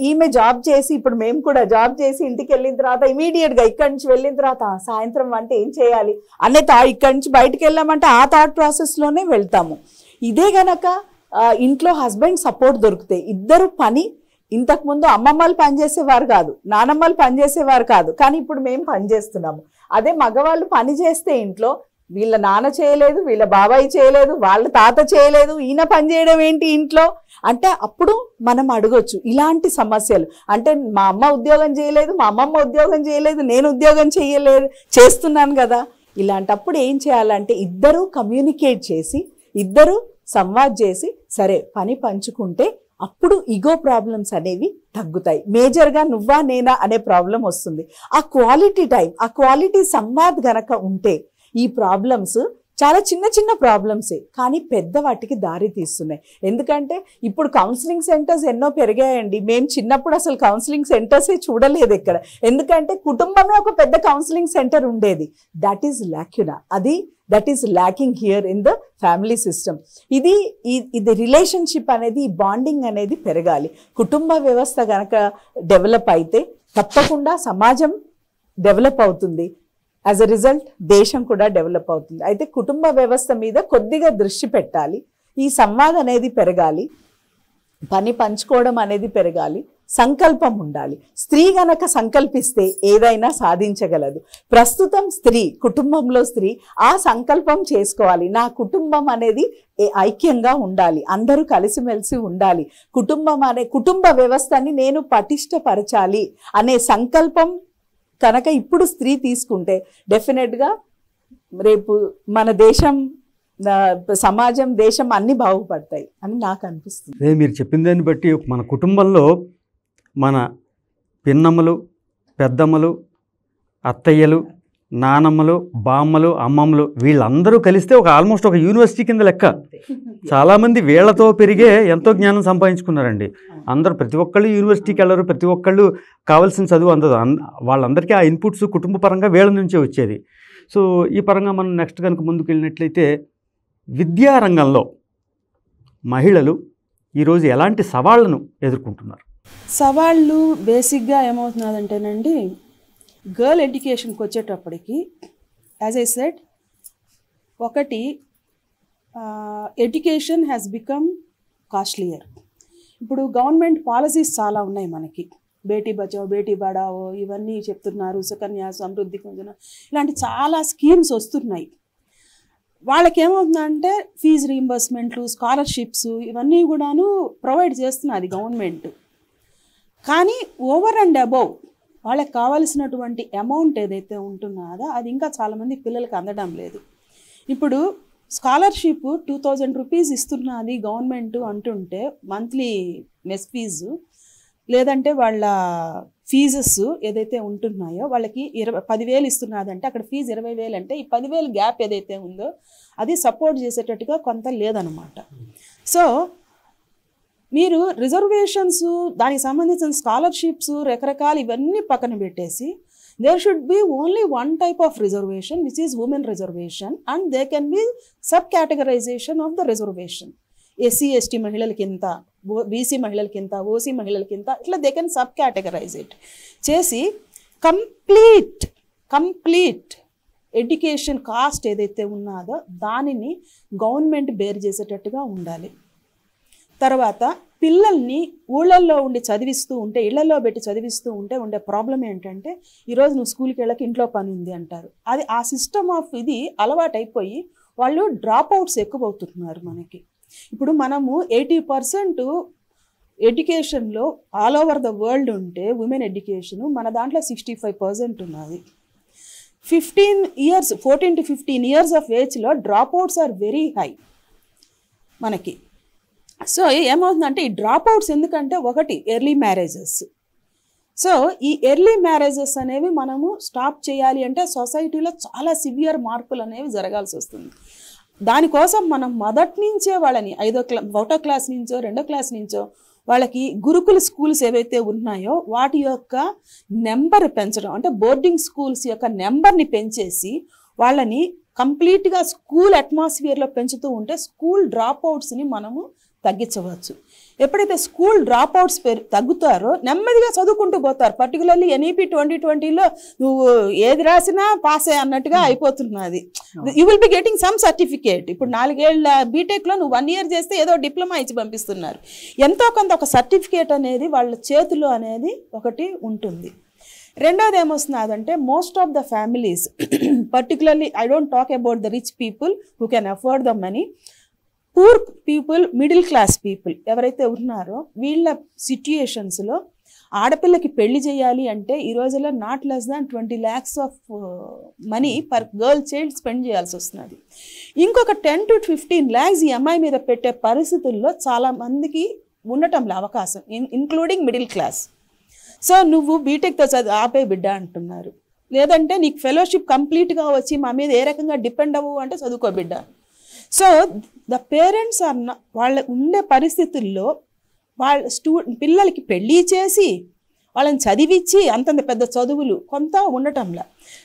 ఈమె జాబ్ చేసి, ఇప్పుడు మేము కూడా జాబ్ చేసి ఇంటికి వెళ్ళిన తర్వాత ఇమీడియట్గా ఇక్కడి నుంచి వెళ్ళిన తర్వాత సాయంత్రం అంటే ఏం చేయాలి అనే ఇక్కడి నుంచి బయటకు వెళ్ళామంటే ఆ థాట్ ప్రాసెస్లోనే వెళ్తాము. ఇదే గనక ఇంట్లో హస్బెండ్ సపోర్ట్ దొరికితే, ఇద్దరు ఇంతకుముందు అమ్మమ్మలు పనిచేసేవారు కాదు, నానమ్మలు పనిచేసేవారు కాదు, కానీ ఇప్పుడు మేము పనిచేస్తున్నాము. అదే మగవాళ్ళు పని చేస్తే ఇంట్లో వీళ్ళ నాన్న చేయలేదు, వీళ్ళ బాబాయ్ చేయలేదు, వాళ్ళ తాత చేయలేదు, ఈయన పని చేయడం ఏంటి ఇంట్లో అంటే అప్పుడు మనం అడగొచ్చు ఇలాంటి సమస్యలు. అంటే మా అమ్మ ఉద్యోగం చేయలేదు, మా అమ్మమ్మ ఉద్యోగం చేయలేదు, నేను ఉద్యోగం చేస్తున్నాను కదా. ఇలాంటప్పుడు ఏం చేయాలంటే ఇద్దరు కమ్యూనికేట్ చేసి, ఇద్దరు సంవాద్ చేసి సరే పని పంచుకుంటే అప్పుడు ఈగో ప్రాబ్లమ్స్ అనేవి తగ్గుతాయి. మేజర్గా నువ్వా నేనా అనే ప్రాబ్లం వస్తుంది. ఆ క్వాలిటీ టైం, ఆ క్వాలిటీ సంవాద్ గనక ఉంటే ఈ ప్రాబ్లమ్స్ చాలా చిన్న ప్రాబ్లమ్సే కానీ పెద్ద వాటికి దారి తీస్తున్నాయి. ఎందుకంటే ఇప్పుడు కౌన్సిలింగ్ సెంటర్స్ ఎన్నో పెరిగాయండి. మేము చిన్నప్పుడు అసలు కౌన్సిలింగ్ సెంటర్సే చూడలేదు ఎక్కడ, ఎందుకంటే కుటుంబమే ఒక పెద్ద కౌన్సిలింగ్ సెంటర్ ఉండేది. That is lacuna, that is lacking here in the family system. ఇది రిలేషన్షిప్ అనేది, ఈ బాండింగ్ అనేది పెరగాలి. కుటుంబ వ్యవస్థ కనుక డెవలప్ అయితే తప్పకుండా సమాజం డెవలప్ అవుతుంది. యాజ్ అ రిజల్ట్ దేశం కూడా డెవలప్ అవుతుంది. అయితే కుటుంబ వ్యవస్థ మీద కొద్దిగా దృష్టి పెట్టాలి. ఈ సంవాదం అనేది పెరగాలి, పని పంచుకోవడం అనేది పెరగాలి, సంకల్పం ఉండాలి. స్త్రీ గనక సంకల్పిస్తే ఏదైనా సాధించగలదు. ప్రస్తుతం స్త్రీ, కుటుంబంలో స్త్రీ ఆ సంకల్పం చేసుకోవాలి. నా కుటుంబం అనేది ఐక్యంగా ఉండాలి, అందరూ కలిసిమెలిసి ఉండాలి, కుటుంబ వ్యవస్థని నేను పటిష్టపరచాలి అనే సంకల్పం కనుక ఇప్పుడు స్త్రీ తీసుకుంటే డెఫినెట్గా రేపు మన దేశం, సమాజం, దేశం అన్నీ బాగుపడతాయి అని నాకు అనిపిస్తుంది. అదే మీరు చెప్పిన దాన్ని బట్టి మన కుటుంబంలో మన పిన్నమ్మలు, పెద్దమ్మలు, అత్తయ్యలు, నానమ్మలు, బామ్మలు, అమ్మమ్మలు వీళ్ళందరూ కలిస్తే ఆల్మోస్ట్ ఒక యూనివర్సిటీ కింద లెక్క. చాలామంది వీళ్లతో పెరిగే ఎంతో జ్ఞానం సంపాదించుకున్నారండి. అందరూ ప్రతి ఒక్కళ్ళు యూనివర్సిటీకి వెళ్ళరు, ప్రతి ఒక్కళ్ళు కావాల్సిన చదువు అందదు. వాళ్ళందరికీ ఆ ఇన్పుట్స్ కుటుంబ పరంగా వీళ్ళ నుంచే వచ్చేది. సో ఈ పరంగా మనం నెక్స్ట్ కనుక ముందుకు వెళ్ళినట్లయితే విద్యారంగంలో మహిళలు ఈరోజు ఎలాంటి సవాళ్లను ఎదుర్కొంటున్నారు? సవాళ్ళు బేసిక్గా ఏమవుతున్నదంటేనండి, గర్ల్ ఎడ్యుకేషన్కి వచ్చేటప్పటికి యాజ్ ఐ సెడ్, ఒకటి ఎడ్యుకేషన్ హ్యాస్ బికమ్ కాస్ట్లియర్. ఇప్పుడు గవర్నమెంట్ పాలసీస్ చాలా ఉన్నాయి మనకి. బేటీ బచావో, బేటీ పడావో ఇవన్నీ చెప్తున్నారు, సుకన్య సమృద్ధి యోజన, ఇలాంటి చాలా స్కీమ్స్ వస్తున్నాయి. వాళ్ళకి ఏమవుతుందంటే ఫీజు రీయింబర్స్మెంట్లు, స్కాలర్షిప్స్ ఇవన్నీ కూడాను ప్రొవైడ్ చేస్తున్నది గవర్నమెంట్. కానీ ఓవర్ అండ్ అబౌవ్ వాళ్ళకి కావాల్సినటువంటి అమౌంట్ ఏదైతే ఉంటున్నదో అది ఇంకా చాలామంది పిల్లలకి అందడం లేదు. ఇప్పుడు స్కాలర్షిప్ 2000 రూపీస్ ఇస్తున్నది గవర్నమెంట్ అంటుంటే మంత్లీ మెస్ ఫీజు, లేదంటే వాళ్ళ ఫీజెస్ ఏదైతే ఉంటున్నాయో వాళ్ళకి 10,000 ఇస్తున్నదంటే అక్కడ ఫీజు 20,000 అంటే ఈ 10,000 గ్యాప్ ఏదైతే ఉందో అది సపోర్ట్ చేసేటట్టుగా కొంత లేదనమాట. సో మీరు రిజర్వేషన్స్, దానికి సంబంధించిన స్కాలర్షిప్స్, రకరకాలు ఇవన్నీ పక్కన పెట్టేసి there should be only one type of reservation, which is women reservation, and there can be sub-categorization of the reservation. SC ST మహిళలకి ఇంత, BC మహిళలకి ఇంత, OC మహిళలకి ఇంత, ఇట్లా they can sub-categorize it చేసి కంప్లీట్ ఎడ్యుకేషన్ కాస్ట్ ఏదైతే ఉన్నదో దానిని గవర్నమెంట్ బేర్ చేసేటట్టుగా ఉండాలి. తర్వాత పిల్లల్ని ఊళ్ళల్లో ఉండి చదివిస్తూ ఉంటే, ఇళ్లలో పెట్టి చదివిస్తూ ఉంటే ఉండే ప్రాబ్లం ఏంటంటే, ఈరోజు నువ్వు స్కూల్కి వెళ్ళక ఇంట్లో పని ఉంది అంటారు. అది ఆ సిస్టమ్ ఆఫ్ ఇది అలవాటైపోయి వాళ్ళు డ్రాప్ అవుట్స్ ఎక్కువ అవుతున్నారు మనకి. ఇప్పుడు మనము 80% ఎడ్యుకేషన్లో ఆల్ ఓవర్ ద వరల్డ్ ఉంటే ఉమెన్ ఎడ్యుకేషను మన దాంట్లో 65% ఉన్నది. 14 to 15 years ఆఫ్ ఏజ్లో dropouts are very high మనకి. సో ఏమవుతుందంటే ఈ డ్రాప్ అవుట్స్ ఎందుకంటే, ఒకటి ఎర్లీ మ్యారేజెస్. సో ఈ ఎర్లీ మ్యారేజెస్ అనేవి మనము స్టాప్ చేయాలి అంటే సొసైటీలో చాలా సివియర్ మార్పులు అనేవి జరగాల్సి వస్తుంది. దానికోసం మనం మొదటి నుంచే వాళ్ళని 1వ క్లాస్ నుంచో 2వ క్లాస్ నుంచో వాళ్ళకి గురుకుల స్కూల్స్ ఏవైతే ఉన్నాయో వాటి యొక్క నెంబర్ పెంచడం, అంటే బోర్డింగ్ స్కూల్స్ యొక్క నెంబర్ని పెంచేసి వాళ్ళని కంప్లీట్గా స్కూల్ అట్మాస్ఫియర్లో పెంచుతూ ఉంటే స్కూల్ డ్రాప్ అవుట్స్ని మనము తగ్గించవచ్చు. ఎప్పుడైతే స్కూల్ డ్రాప్ అవుట్స్ తగ్గుతారో నెమ్మదిగా చదువుకుంటూ పోతారు. పర్టికులర్లీ NEP 2020లో నువ్వు ఏది రాసినా పాసే అన్నట్టుగా అయిపోతున్నది. You will be getting some certificate. ఇప్పుడు 4 ఏళ్ళ బీటెక్లో నువ్వు 1 year చేస్తే ఏదో డిప్లొమా ఇచ్చి పంపిస్తున్నారు. ఎంతో కొంత ఒక సర్టిఫికేట్ అనేది వాళ్ళ చేతిలో అనేది ఒకటి ఉంటుంది. రెండోది ఏమొస్తున్నదంటే, most of the families, particularly I don't talk about the rich people who can afford the money, poor people, middle class people ఎవరైతే ఉన్నారో వీళ్ళ సిట్యుయేషన్స్లో ఆడపిల్లకి పెళ్లి చేయాలి అంటే ఈ రోజుల్లో not less than 20 lakhs of money per girl child spend చేయాల్సి వస్తున్నది. ఇంకొక 10 to 15 lakhs ఈ అమ్మాయి మీద పెట్టే పరిస్థితుల్లో చాలామందికి ఉండటంలో అవకాశం, ఇంక్లూడింగ్ మిడిల్ క్లాస్. సో నువ్వు బీటెక్తో ఆపే బిడ్డ అంటున్నారు, లేదంటే నీకు ఫెలోషిప్ కంప్లీట్గా వచ్చి మా మీద ఏ రకంగా డిపెండ్ అవ్వు అంటే చదువుకో బిడ్డ. సో ద పేరెంట్స్ ఆర్ వాళ్ళ ఉండే పరిస్థితుల్లో పిల్లలకి పెళ్ళి చేసి వాళ్ళని చదివించి అంతంత పెద్ద చదువులు కొంత ఉండటంలా.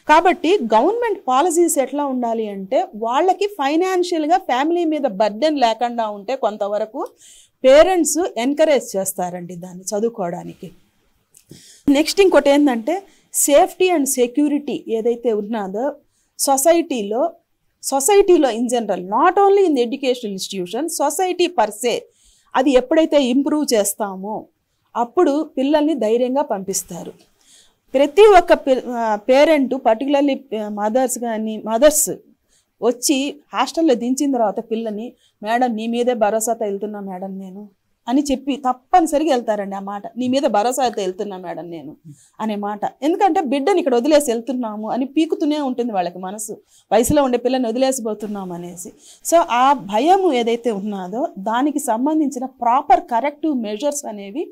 కాబట్టి గవర్నమెంట్ పాలసీస్ ఎట్లా ఉండాలి అంటే, వాళ్ళకి ఫైనాన్షియల్గా ఫ్యామిలీ మీద బర్డెన్ లేకుండా ఉంటే కొంతవరకు పేరెంట్స్ ఎంకరేజ్ చేస్తారండి దాన్ని చదువుకోవడానికి. నెక్స్ట్ ఇంకోటి ఏంటంటే, సేఫ్టీ అండ్ సెక్యూరిటీ ఏదైతే ఉన్నదో సొసైటీలో in general, not only in the educational institution, society per se ఎప్పుడైతే ఇంప్రూవ్ చేస్తామో అప్పుడు పిల్లల్ని ధైర్యంగా పంపిస్తారు. ప్రతి ఒక్క పేరెంట్ పర్టికులర్లీ మదర్స్ వచ్చి హాస్టల్లో దించిన తర్వాత పిల్లని, మేడం నీ మీదే భరోసాతో వెళ్తున్నా మేడం నేను అని చెప్పి తప్పనిసరిగా వెళ్తారండి. ఆ మాట, నీ మీద భరోసాతో వెళ్తున్నా మేడం నేను అనే మాట. ఎందుకంటే బిడ్డని ఇక్కడ వదిలేసి వెళ్తున్నాము అని పీకుతూనే ఉంటుంది వాళ్ళకి మనసు, వయసులో ఉండే పిల్లని వదిలేసిపోతున్నాము అనేసి. సో ఆ భయం ఏదైతే ఉన్నదో దానికి సంబంధించిన ప్రాపర్ కరెక్టివ్ మెజర్స్ అనేవి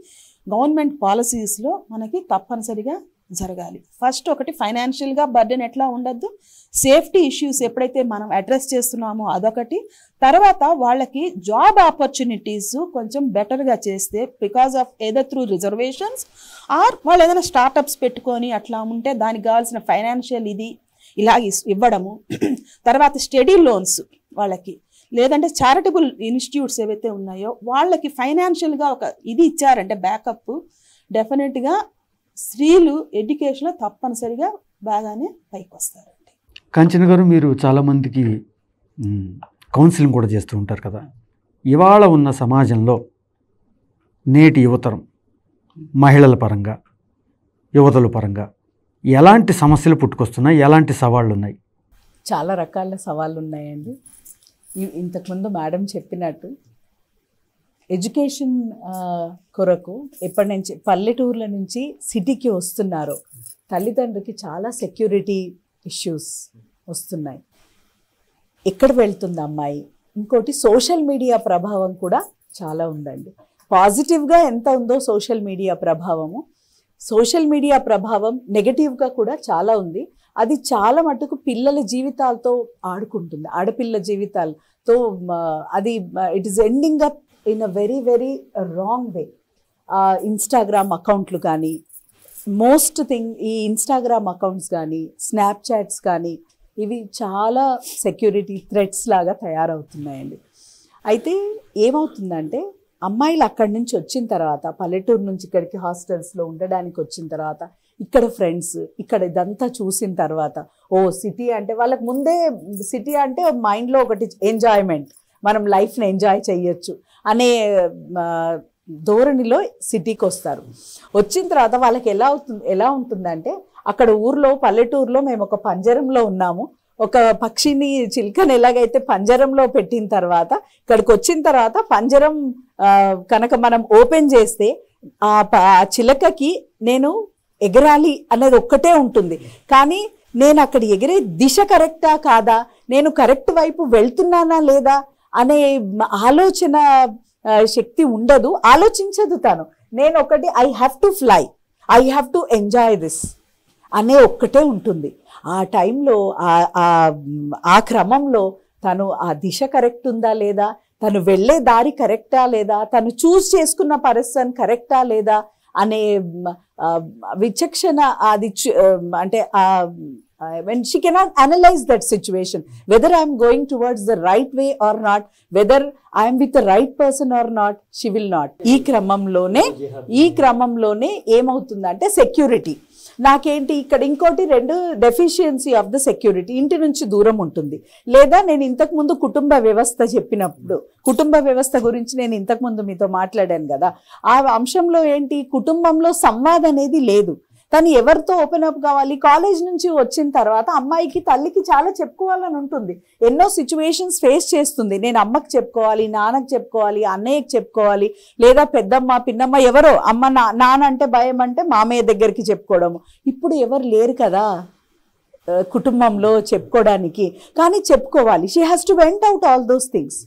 గవర్నమెంట్ పాలసీస్లో మనకి తప్పనిసరిగా జరగాలి. ఫస్ట్ ఒకటి, ఫైనాన్షియల్గా బర్డెన్ ఎట్లా ఉండద్దు, సేఫ్టీ ఇష్యూస్ ఎప్పుడైతే మనం అడ్రస్ చేస్తున్నామో అదొకటి. తర్వాత వాళ్ళకి జాబ్ ఆపర్చునిటీస్ కొంచెం బెటర్గా చేస్తే, because of either through reservations or వాళ్ళు ఏదైనా స్టార్టప్స్ పెట్టుకొని అట్లా ఉంటే దానికి కావాల్సిన ఫైనాన్షియల్ ఇది ఇలా ఇవ్వడము. తర్వాత స్టడీ లోన్స్ వాళ్ళకి, లేదంటే చారిటబుల్ ఇన్స్టిట్యూట్స్ ఏవైతే ఉన్నాయో వాళ్ళకి ఫైనాన్షియల్గా ఒక ఇది ఇచ్చారంటే బ్యాకప్, డెఫినెట్గా స్త్రీలు ఎడ్యుకేషన్లో తప్పనిసరిగా బాగానే పైకి వస్తారండి. కాంచన గారు, మీరు చాలామందికి కౌన్సిలింగ్ కూడా చేస్తూ ఉంటారు కదా. ఇవాళ ఉన్న సమాజంలో నేటి యువతరం మహిళల పరంగా, యువతల పరంగా ఎలాంటి సమస్యలు పుట్టుకొస్తున్నాయి, ఎలాంటి సవాళ్ళు ఉన్నాయి? చాలా రకాల సవాళ్ళు ఉన్నాయండి. ఇంతకుముందు మేడం చెప్పినట్టు ఎడ్యుకేషన్ కొరకు ఎప్పటి నుంచి పల్లెటూర్ల నుంచి సిటీకి వస్తున్నారో తల్లిదండ్రులకి చాలా సెక్యూరిటీ ఇష్యూస్ వస్తున్నాయి. ఎక్కడ వెళ్తుంది అమ్మాయి? ఇంకోటి, సోషల్ మీడియా ప్రభావం కూడా చాలా ఉందండి. పాజిటివ్గా ఎంత ఉందో సోషల్ మీడియా ప్రభావము, సోషల్ మీడియా ప్రభావం నెగటివ్గా కూడా చాలా ఉంది. అది చాలా మటుకు పిల్లల జీవితాలతో ఆడుకుంటుంది, ఆడపిల్ల జీవితాలతో. అది it is ending up in a very very wrong way. Instagram అకౌంట్లు కానీ, మోస్ట్ థింగ్ ఈ ఇన్స్టాగ్రామ్ అకౌంట్స్ కానీ, స్నాప్చాట్స్ కానీ, ఇవి చాలా సెక్యూరిటీ థ్రెట్స్ లాగా తయారవుతున్నాయండి. అయితే ఏమవుతుందంటే, అమ్మాయిలు అక్కడి నుంచి వచ్చిన తర్వాత, పల్లెటూరు నుంచి ఇక్కడికి హాస్టల్స్లో ఉండడానికి వచ్చిన తర్వాత, ఇక్కడ ఫ్రెండ్స్, ఇక్కడ ఇదంతా చూసిన తర్వాత, ఓ సిటీ అంటే వాళ్ళకి ముందే సిటీ అంటే మైండ్లో ఒకటి ఎంజాయ్మెంట్, మనం లైఫ్ని ఎంజాయ్ చేయొచ్చు అనే ధోరణిలో సిటీకి వస్తారు. వచ్చిన తర్వాత వాళ్ళకి ఎలా ఉంటుందంటే, అక్కడ ఊర్లో పల్లెటూరులో మేము ఒక పంజరంలో ఉన్నాము, ఒక పక్షిని చిలుకని ఎలాగైతే పంజరంలో పెట్టిన తర్వాత ఇక్కడికి వచ్చిన తర్వాత పంజరం కనుక మనం ఓపెన్ చేస్తే ఆ చిలకకి నేను ఎగరాలి అనేది ఒక్కటే ఉంటుంది. కానీ నేను అక్కడ ఎగిరే దిశ కరెక్టా కాదా, నేను కరెక్ట్ వైపు వెళ్తున్నానా లేదా అనే ఆలోచన శక్తి ఉండదు, ఆలోచించదు తను. నేను ఒకటి I have to fly, I have to enjoy this అనే ఒక్కటే ఉంటుంది. ఆ టైంలో ఆ క్రమంలో తను ఆ దిశ కరెక్ట్ ఉందా లేదా, తను వెళ్ళే దారి కరెక్టా లేదా, తను చూస్ చేసుకున్న పర్సన్ కరెక్టా లేదా అనే విచక్షణ అది అంటే when she cannot analyze that situation, whether I am going towards the right way or not, whether I am with the right person or not, she will not. ఈ క్రమంలోనే ఏమవుతుందంటే సెక్యూరిటీ నాకేంటి ఇక్కడ ఇంకోటి రెండు డెఫిషియన్సీ ఆఫ్ ద సెక్యూరిటీ, ఇంటి నుంచి దూరం ఉంటుంది. లేదా నేను ఇంతకుముందు కుటుంబ వ్యవస్థ చెప్పినప్పుడు, కుటుంబ వ్యవస్థ గురించి నేను ఇంతకుముందు మీతో మాట్లాడాను కదా, ఆ అంశంలో ఏంటి, కుటుంబంలో సంవాదం అనేది లేదు. తను ఎవరితో ఓపెన్ అప్ కావాలి, కాలేజ్ నుంచి వచ్చిన తర్వాత అమ్మాయికి తల్లికి చాలా చెప్పుకోవాలని ఉంటుంది, ఎన్నో సిచ్యువేషన్స్ ఫేస్ చేస్తుంది. నేను అమ్మకి చెప్పుకోవాలి, నాన్నకి చెప్పుకోవాలి, అన్నయ్యకి చెప్పుకోవాలి, లేదా పెద్దమ్మ పిన్నమ్మ ఎవరో, అమ్మ నాన్న అంటే భయం అంటే మామయ్య దగ్గరికి చెప్పుకోవడము. ఇప్పుడు ఎవరు లేరు కదా కుటుంబంలో చెప్పుకోవడానికి, కానీ చెప్పుకోవాలి. She has to went out all those things.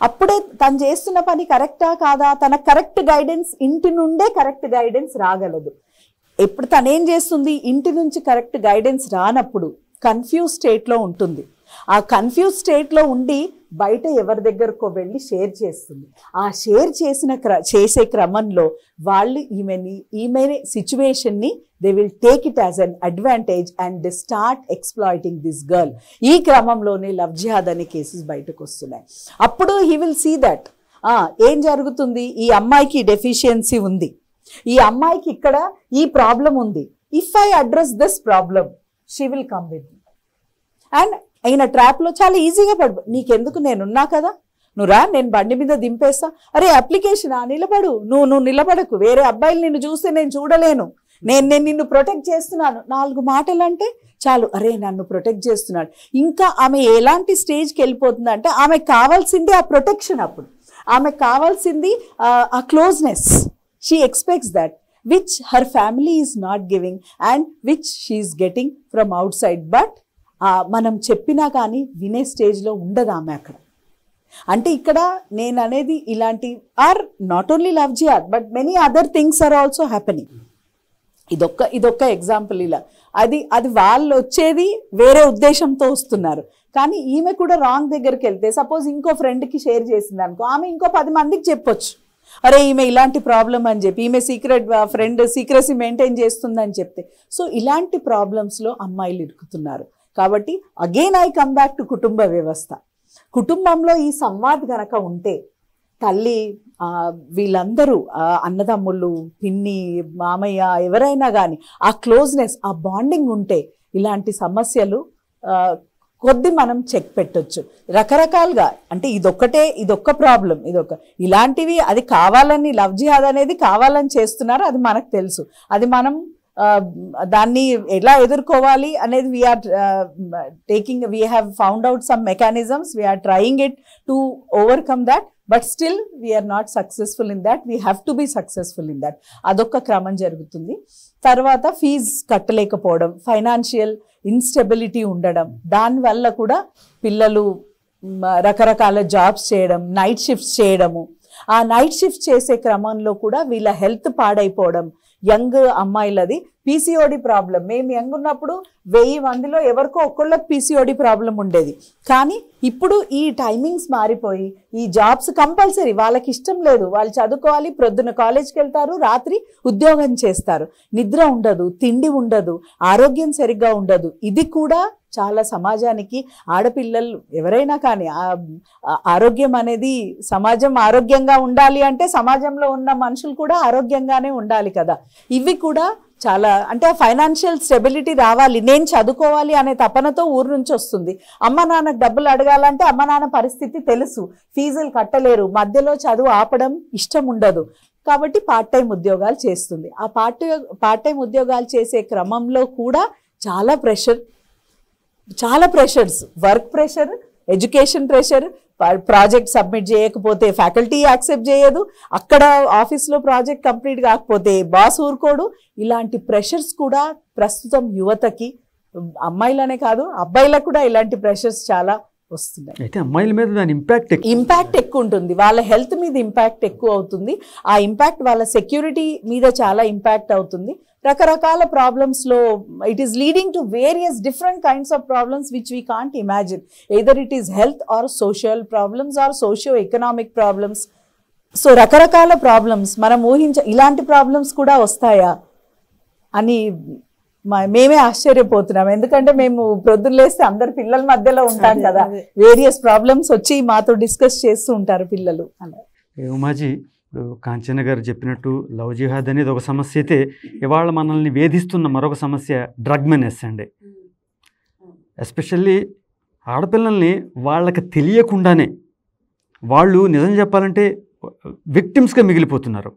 అప్పుడే తను చేస్తున్న పని కరెక్టా కాదా, తన కరెక్ట్ గైడెన్స్, ఇంటి నుండే కరెక్ట్ గైడెన్స్ రాగలదు. ఎప్పుడు తనేం చేస్తుంది, ఇంటి నుంచి కరెక్ట్ గైడెన్స్ రానప్పుడు కన్ఫ్యూజ్ స్టేట్లో ఉంటుంది. ఆ కన్ఫ్యూజ్ స్టేట్లో ఉండి బయట ఎవరి దగ్గరకో వెళ్ళి షేర్ చేస్తుంది. ఆ షేర్ చేసే క్రమంలో వాళ్ళు ఈమె సిచ్యువేషన్ని they will take it as an advantage and they start exploiting this girl. ఈ క్రమంలోనే లవ్ జిహాద్ అనే కేసెస్ బయటకు వస్తున్నాయి. అప్పుడు హీ విల్ సీ దట్ ఏం జరుగుతుంది, ఈ అమ్మాయికి డెఫిషియన్సీ ఉంది, ఈ అమ్మాయికి ఇక్కడ ఈ ప్రాబ్లం ఉంది, if I address this problem she will come with me. And అయిన ట్రాప్లో చాలా ఈజీగా నీకెందుకు, నేనున్నా కదా, నువ్వు రా, నేను బండి మీద దింపేస్తా. అరే అప్లికేషనా, నిలబడు, నువ్వు నిలబడకు, వేరే అబ్బాయిలు నిన్ను చూస్తే నేను చూడలేను, నేను నిన్ను ప్రొటెక్ట్ చేస్తున్నాను. 4 మాటలు అంటే చాలు, అరే నన్ను ప్రొటెక్ట్ చేస్తున్నాడు. ఇంకా ఆమె ఎలాంటి స్టేజ్కి వెళ్ళిపోతుంది అంటే ఆమెకు కావాల్సింది ఆ ప్రొటెక్షన్. అప్పుడు ఆమెకు కావాల్సింది ఆ closeness. She expects that which her family is not giving and which she is getting from outside. But మనం చెప్పినా కానీ వినే స్టేజ్లో ఉండదు ఆమె అక్కడ. అంటే ఇక్కడ నేను అనేది ఇలాంటి are not only love jihad but many other things are also happening. ఇదొక్క ఎగ్జాంపుల్. ఇలా అది వాళ్ళు వచ్చేది వేరే ఉద్దేశంతో వస్తున్నారు, కానీ ఈమె కూడా రాంగ్ దగ్గరికి వెళ్తే సపోజ్ ఇంకో ఫ్రెండ్కి షేర్ చేసింది అనుకో, ఆమె ఇంకో 10 మందికి చెప్పొచ్చు, అరే ఈమె ఇలాంటి ప్రాబ్లం అని చెప్పి, ఈమె సీక్రెసీ మెయింటైన్ చేస్తుందని చెప్తే. సో ఇలాంటి ప్రాబ్లమ్స్లో అమ్మాయిలు ఇరుకుతున్నారు. కాబట్టి again I come back to కుటుంబ వ్యవస్థ. కుటుంబంలో ఈ సంవాద్ గనక ఉంటే, తల్లి వీళ్ళందరూ అన్నదమ్ముళ్ళు, పిన్ని, మామయ్య ఎవరైనా కానీ ఆ క్లోజ్నెస్, ఆ బాండింగ్ ఉంటే ఇలాంటి సమస్యలు కొద్ది మనం చెక్ పెట్టొచ్చు. రకరకాలుగా అంటే ఇదొక్క ప్రాబ్లం, ఇలాంటివి అది కావాలని, లవ్ జిహాద్ అనేది కావాలని చేస్తున్నారు, అది మనకు తెలుసు. అది మనం దాన్ని ఎలా ఎదుర్కోవాలి అనేది we have found out some mechanisms, we are trying it to overcome that, but still we are not successful in that. We have to be successful in that. అదొక క్రమం జరుగుతుంది. తర్వాత ఫీజు కట్టలేకపోవడం, ఫైనాన్షియల్ ఇన్స్టెబిలిటీ ఉండడం, దానివల్ల కూడా పిల్లలు రకరకాల jobs చేయడం, నైట్ షిఫ్ట్స్ చేయడము, ఆ నైట్ షిఫ్ట్ చేసే క్రమంలో కూడా వీళ్ళ హెల్త్ పాడైపోవడం. యంగ్ అమ్మాయిలది పీసీఓడి ప్రాబ్లం. మేము యంగ్ ఉన్నప్పుడు 1000 మందిలో ఎవరికో ఒక్కళ్ళకి పీసీఓడి ప్రాబ్లం ఉండేది. కానీ ఇప్పుడు ఈ టైమింగ్స్ మారిపోయి ఈ జాబ్స్ కంపల్సరీ, వాళ్ళకి ఇష్టం లేదు, వాళ్ళు చదువుకోవాలి, ప్రొద్దున కాలేజ్కి వెళ్తారు, రాత్రి ఉద్యోగం చేస్తారు, నిద్ర ఉండదు, తిండి ఉండదు, ఆరోగ్యం సరిగ్గా ఉండదు. ఇది కూడా చాలా సమాజానికి, ఆడపిల్లలు ఎవరైనా కానీ ఆరోగ్యం అనేది, సమాజం ఆరోగ్యంగా ఉండాలి అంటే సమాజంలో ఉన్న మనుషులు కూడా ఆరోగ్యంగానే ఉండాలి కదా. ఇవి కూడా చాలా, అంటే ఆ ఫైనాన్షియల్ స్టెబిలిటీ రావాలి, నేను చదువుకోవాలి అనే తపనతో ఊరు నుంచి వస్తుంది. అమ్మ నాన్నకు డబ్బులు అడగాలంటే అమ్మ నాన్న పరిస్థితి తెలుసు, ఫీజులు కట్టలేరు, మధ్యలో చదువు ఆపడం ఇష్టం ఉండదు, కాబట్టి పార్ట్ టైం ఉద్యోగాలు చేస్తుంది. ఆ పార్ట్ టైం ఉద్యోగాలు చేసే క్రమంలో కూడా చాలా pressures, work pressure, education pressure, project submit చేయకపోతే ఫ్యాకల్టీ యాక్సెప్ట్ చేయదు, అక్కడ ఆఫీస్లో ప్రాజెక్ట్ కంప్లీట్ కాకపోతే బాస్ ఊరుకోడు. ఇలాంటి ప్రెషర్స్ కూడా ప్రస్తుతం యువతకి, అమ్మాయిలనే కాదు అబ్బాయిలకు కూడా ఇలాంటి ప్రెషర్స్ చాలా వస్తున్నాయి. అయితే అమ్మాయిల మీద దాని ఇంపాక్ట్ ఎక్కువ ఉంటుంది, వాళ్ళ హెల్త్ మీద ఇంపాక్ట్ ఎక్కువ అవుతుంది, ఆ ఇంపాక్ట్ వాళ్ళ సెక్యూరిటీ మీద చాలా ఇంపాక్ట్ అవుతుంది. రకరకాల ప్రాబ్లమ్స్లో it is leading to various different kinds of problems which we can't imagine. Either it is health or social problems or socio economic problems. So రకరకాల ప్రాబ్లమ్స్ మనం ఇలాంటి ప్రాబ్లమ్స్ కూడా వస్తాయా అని మేమే ఆశ్చర్యపోతున్నాం. ఎందుకంటే మేము ప్రొద్దున లేస్తే అందరు పిల్లల మధ్యలో ఉంటాం కదా, వేరియస్ ప్రాబ్లమ్స్ వచ్చి మాతో డిస్కస్ చేస్తూ ఉంటారు పిల్లలు. ఉమాజీ, కాంచన గారు చెప్పినట్టు లవ్ జిహాద్ అనేది ఒక సమస్య అయితే, ఇవాళ మనల్ని వేధిస్తున్న మరొక సమస్య డ్రగ్ మెనెస్ అండి. ఎస్పెషల్లీ ఆడపిల్లల్ని వాళ్ళకి తెలియకుండానే వాళ్ళు నిజం చెప్పాలంటే విక్టిమ్స్గా మిగిలిపోతున్నారు.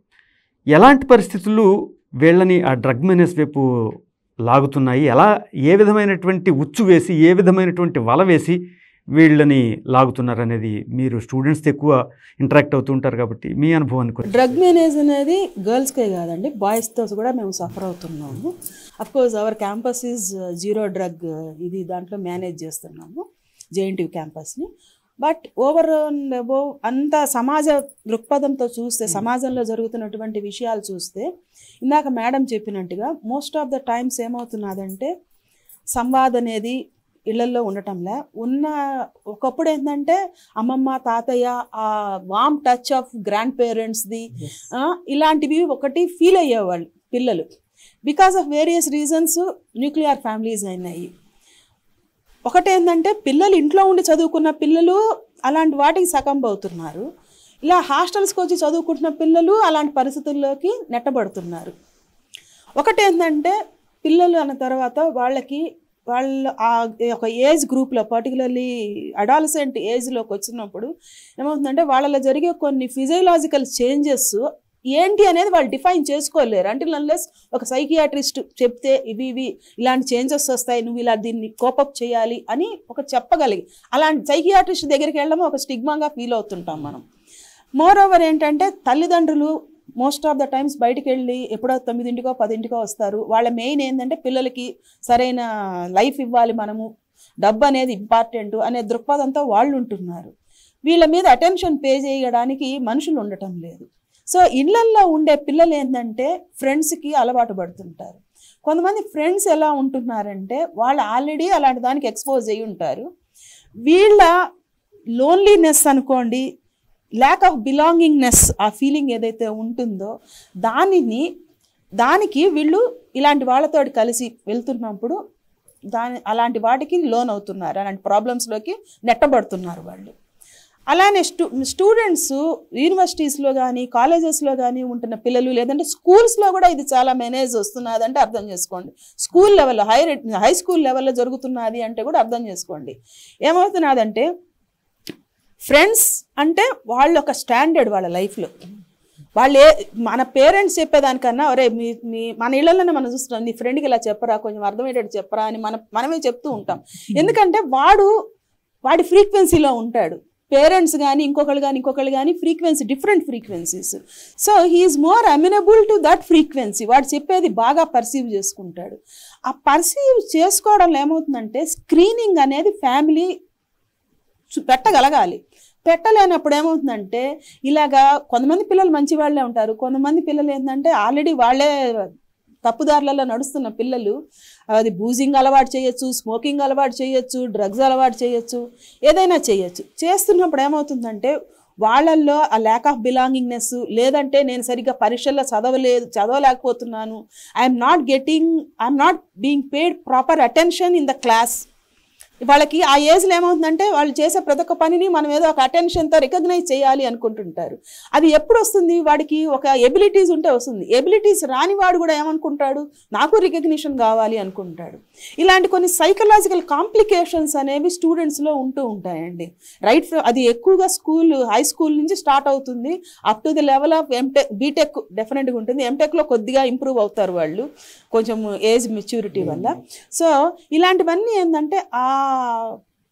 ఎలాంటి పరిస్థితులు వీళ్ళని ఆ డ్రగ్ మెనెస్ వైపు లాగుతున్నాయి, ఏ విధమైనటువంటి ఉచ్చు వేసి, ఏ విధమైనటువంటి వల వేసి వీళ్ళని లాగుతున్నారు అనేది, మీరు స్టూడెంట్స్ ఎక్కువ ఇంటరాక్ట్ అవుతూ ఉంటారు కాబట్టి మీ అనుభవాన్ని. డ్రగ్ మేనేజ్ అనేది గర్ల్స్కే కాదండి, బాయ్స్తో కూడా మేము సఫర్ అవుతున్నాము. Of course our campus is zero drug, ఇది దాంట్లో మేనేజ్ చేస్తున్నాము జేఎన్టీయూ క్యాంపస్ని. బట్ ఓవర్ అండ్ అబోవ్ అంత సమాజ దృక్పథంతో చూస్తే, సమాజంలో జరుగుతున్నటువంటి విషయాలు చూస్తే, ఇందాక మేడం చెప్పినట్టుగా మోస్ట్ ఆఫ్ ద టైమ్స్ ఏమవుతున్నదంటే సంవాద్ అనేది ఇళ్లల్లో ఉండటంలే. ఒకప్పుడు ఏంటంటే అమ్మమ్మ, తాతయ్య, ఆ వామ్ టచ్ ఆఫ్ గ్రాండ్ పేరెంట్స్ది, ఇలాంటివి ఒకటి ఫీల్ అయ్యేవాళ్ళు పిల్లలు. Because of various reasons nuclear families అయినాయి. ఒకటేంటంటే పిల్లలు ఇంట్లో ఉండి చదువుకున్న పిల్లలు అలాంటి వాటికి సకంబ్ అవుతున్నారు. ఇలా హాస్టల్స్కి వచ్చి చదువుకుంటున్న పిల్లలు అలాంటి పరిస్థితుల్లోకి నెట్టబడుతున్నారు. ఒకటేంటంటే పిల్లలు అన్న తర్వాత వాళ్ళకి వాళ్ళు ఒక ఏజ్ గ్రూప్లో పర్టికులర్లీ అడాలసెంట్ ఏజ్లోకి వచ్చినప్పుడు ఏమవుతుందంటే వాళ్ళలో జరిగే కొన్ని ఫిజియలాజికల్ చేంజెస్ ఏంటి అనేది వాళ్ళు డిఫైన్ చేసుకోలేరు. అంటిల్ అన్లెస్ ఒక సైకియాట్రిస్ట్ చెప్తే ఇవి ఇలాంటి చేంజెస్ వస్తాయి, నువ్వు ఇలా దీన్ని కోపప్ చేయాలి అని ఒక చెప్పగలిగి, అలాంటి సైకియాట్రిస్ట్ దగ్గరికి వెళ్ళడం ఒక స్టిగ్మాగా ఫీల్ అవుతుంటాం మనం. మోర్ ఓవర్ ఏంటంటే తల్లిదండ్రులు మోస్ట్ ఆఫ్ ద టైమ్స్ బయటికి వెళ్ళి ఎప్పుడో 9 10 వస్తారు. వాళ్ళ మెయిన్ ఏంటంటే పిల్లలకి సరైన లైఫ్ ఇవ్వాలి, మనము డబ్బు అనేది ఇంపార్టెంట్ అనే దృక్పథంతో వాళ్ళు ఉంటున్నారు. వీళ్ళ మీద అటెన్షన్ పే చేయడానికి మనుషులు ఉండటం లేదు. సో ఇళ్లల్లో ఉండే పిల్లలు ఏంటంటే ఫ్రెండ్స్కి అలవాటు పడుతుంటారు. కొంతమంది ఫ్రెండ్స్ ఎలా ఉంటున్నారంటే వాళ్ళు ఆల్రెడీ అలాంటి దానికి ఎక్స్పోజ్ అయ్యి ఉంటారు. వీళ్ళ లోన్లీనెస్ అనుకోండి, ల్యాక్ ఆఫ్ బిలాంగింగ్నెస్, ఆ ఫీలింగ్ ఏదైతే ఉంటుందో దానికి వీళ్ళు ఇలాంటి వాళ్ళతో కలిసి వెళ్తున్నప్పుడు అలాంటి వాటికి లోన్ అవుతున్నారు, అలాంటి ప్రాబ్లమ్స్లోకి నెట్టబడుతున్నారు వాళ్ళు. అలానే స్టూడెంట్స్ యూనివర్సిటీస్లో కానీ కాలేజెస్లో కానీ ఉంటున్న పిల్లలు, లేదంటే స్కూల్స్లో కూడా ఇది చాలా మేనేజ్ వస్తున్నది అంటే అర్థం చేసుకోండి. స్కూల్ లెవెల్లో హై స్కూల్ లెవెల్లో జరుగుతున్నది అంటే కూడా అర్థం చేసుకోండి. ఏమవుతున్నదంటే ఫ్రెండ్స్ అంటే వాళ్ళు ఒక స్టాండర్డ్ వాళ్ళ లైఫ్లో. వాళ్ళు మన పేరెంట్స్ చెప్పేదానికన్నా ఒరే మన ఇళ్లలోనే మనం చూస్తున్నాం, నీ ఫ్రెండ్కి ఇలా చెప్పరా, కొంచెం అర్థమయ్యేటట్టు చెప్పరా అని మనమే చెప్తూ ఉంటాం. ఎందుకంటే వాడి ఫ్రీక్వెన్సీలో ఉంటాడు. పేరెంట్స్ కానీ ఇంకొకళ్ళు కానీ different frequencies. So he is more amenable to that frequency. వాడు చెప్పేది బాగా పర్సీవ్ చేసుకుంటాడు. ఆ పర్సీవ్ చేసుకోవడంలో ఏమవుతుందంటే స్క్రీనింగ్ అనేది ఫ్యామిలీ పెట్టగలగాలి. పెట్టలేనప్పుడు ఏమవుతుందంటే ఇలాగా కొంతమంది పిల్లలు మంచి వాళ్ళే ఉంటారు, కొంతమంది పిల్లలు ఏంటంటే ఆల్రెడీ వాళ్ళే తప్పుదారులలో నడుస్తున్న పిల్లలు. అది బూజింగ్ అలవాటు చేయొచ్చు, స్మోకింగ్ అలవాటు చేయొచ్చు, డ్రగ్స్ అలవాటు చేయొచ్చు, ఏదైనా చేయొచ్చు. చేస్తున్నప్పుడు ఏమవుతుందంటే వాళ్ళల్లో ఆ ల్యాక్ ఆఫ్ బిలాంగింగ్నెస్, లేదంటే నేను సరిగ్గా పరీక్షల్లో చదవలేకపోతున్నాను, I'm not being paid proper attention in the class. వాళ్ళకి ఆ ఏజ్లో ఏమవుతుందంటే వాళ్ళు చేసే ప్రతి ఒక్క పనిని మనం ఏదో ఒక అటెన్షన్తో రికగ్నైజ్ చేయాలి అనుకుంటుంటారు. అది ఎప్పుడు వస్తుంది? వాడికి ఒక ఎబిలిటీస్ ఉంటే వస్తుంది. ఎబిలిటీస్ రాని వాడు కూడా ఏమనుకుంటాడు, నాకు రికగ్నిషన్ కావాలి అనుకుంటాడు. ఇలాంటి కొన్ని సైకలాజికల్ కాంప్లికేషన్స్ అనేవి స్టూడెంట్స్లో ఉంటూ ఉంటాయండి. అది ఎక్కువగా హై స్కూల్ నుంచి స్టార్ట్ అవుతుంది, up to the level of BTech డెఫినెట్గా ఉంటుంది. ఎంటెక్లో కొద్దిగా ఇంప్రూవ్ అవుతారు వాళ్ళు కొంచెం ఏజ్ మెచ్యూరిటీ వల్ల. సో ఇలాంటివన్నీ ఏంటంటే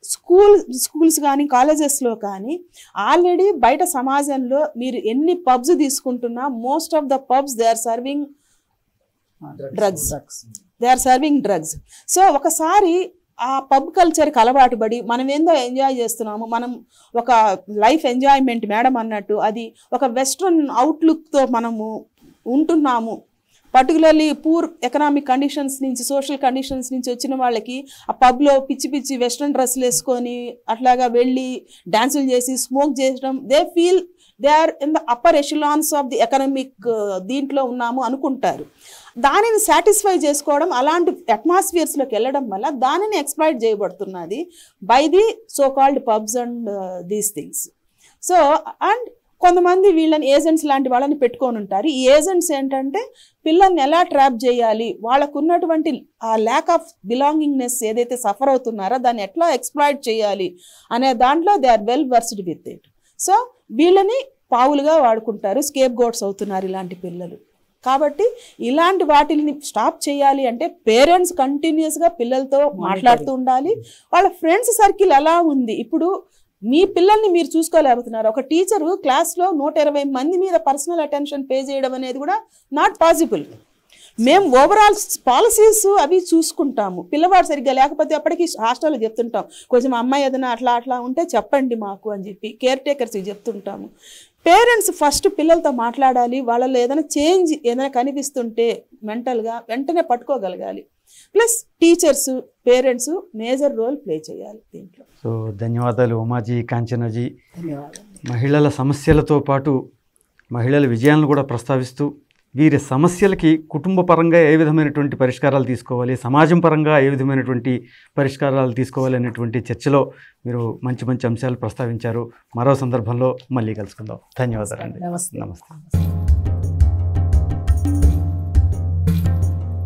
స్కూల్స్ కానీ కాలేజెస్లో కానీ ఆల్రెడీ బయట సమాజంలో మీరు ఎన్ని పబ్స్ తీసుకుంటున్నా most of the pubs they are serving drugs. So ఒకసారి ఆ పబ్ కల్చర్కి అలవాటు పడి మనం ఏందో ఎంజాయ్ చేస్తున్నాము, మనం ఒక లైఫ్ ఎంజాయ్మెంట్ మేడం అన్నట్టు అది ఒక వెస్ట్రన్ అవుట్లుక్తో మనము ఉంటున్నాము. పర్టికులర్లీ పూర్ ఎకనామిక్ కండిషన్స్ నుంచి, సోషల్ కండిషన్స్ నుంచి వచ్చిన వాళ్ళకి ఆ పబ్లో పిచ్చి వెస్ట్రన్ డ్రెస్సులు వేసుకొని అట్లాగా వెళ్ళి డ్యాన్సులు చేసి స్మోక్ చేయడం, they feel they are in the upper echelons of the economic దీంట్లో ఉన్నాము అనుకుంటారు. దానిని సాటిస్ఫై చేసుకోవడం, అలాంటి అట్మాస్ఫియర్స్లోకి వెళ్ళడం వల్ల దానిని ఎక్స్ప్లాయిట్ చేయబడుతున్నది by the so called pubs and these things. So and కొంతమంది వీళ్ళని ఏజెంట్స్ లాంటి వాళ్ళని పెట్టుకొని ఉంటారు. ఈ ఏజెంట్స్ ఏంటంటే పిల్లల్ని ఎలా ట్రాప్ చేయాలి, వాళ్ళకు ఉన్నటువంటి ఆ ల్యాక్ ఆఫ్ బిలాంగింగ్నెస్ ఏదైతే సఫర్ అవుతున్నారో దాన్ని ఎట్లా ఎక్స్ప్లాయిట్ చేయాలి అనే దాంట్లో they are well versed with it. So వీళ్ళని పావులుగా వాడుకుంటారు, స్కేప్ గోట్స్ అవుతున్నారు ఇలాంటి పిల్లలు. కాబట్టి ఇలాంటి వాటిని స్టాప్ చేయాలి అంటే పేరెంట్స్ కంటిన్యూస్గా పిల్లలతో మాట్లాడుతూ ఉండాలి. వాళ్ళ ఫ్రెండ్స్ సర్కిల్ ఎలా ఉంది, ఇప్పుడు మీ పిల్లల్ని మీరు చూసుకోలేకపోతున్నారు. ఒక టీచరు క్లాస్లో 120 మంది మీద పర్సనల్ అటెన్షన్ పే చేయడం అనేది కూడా నాట్ పాసిబుల్. మేము ఓవరాల్ పాలసీస్ అవి చూసుకుంటాము. పిల్లవాడు సరిగ్గా లేకపోతే అప్పటికి హాస్టల్లో చెప్తుంటాం, కొంచెం అమ్మాయి ఏదైనా అట్లా ఉంటే చెప్పండి మాకు అని చెప్పి కేర్ టేకర్స్కి చెప్తుంటాము. పేరెంట్స్ ఫస్ట్ పిల్లలతో మాట్లాడాలి, వాళ్ళలో ఏదైనా కనిపిస్తుంటే మెంటల్గా వెంటనే పట్టుకోగలగాలి. Plus teachers, parents major role play చేయాలి దీంట్లో. సో ధన్యవాదాలు ఉమాజీ, కాంచనాజీ. ధన్యవాదాలు. మహిళల సమస్యలతో పాటు మహిళల విజయాలను కూడా ప్రస్తావిస్తూ వీరి సమస్యలకి కుటుంబ పరంగా ఏ విధమైనటువంటి పరిష్కారాలు తీసుకోవాలి, సమాజం పరంగా ఏ విధమైనటువంటి పరిష్కారాలు తీసుకోవాలి అనేటువంటి చర్చలో మీరు మంచి అంశాలు ప్రస్తావించారు. మరో సందర్భంలో మళ్ళీ కలుసుకుందాం. ధన్యవాదాలు అండి. నమస్తే. నమస్తే.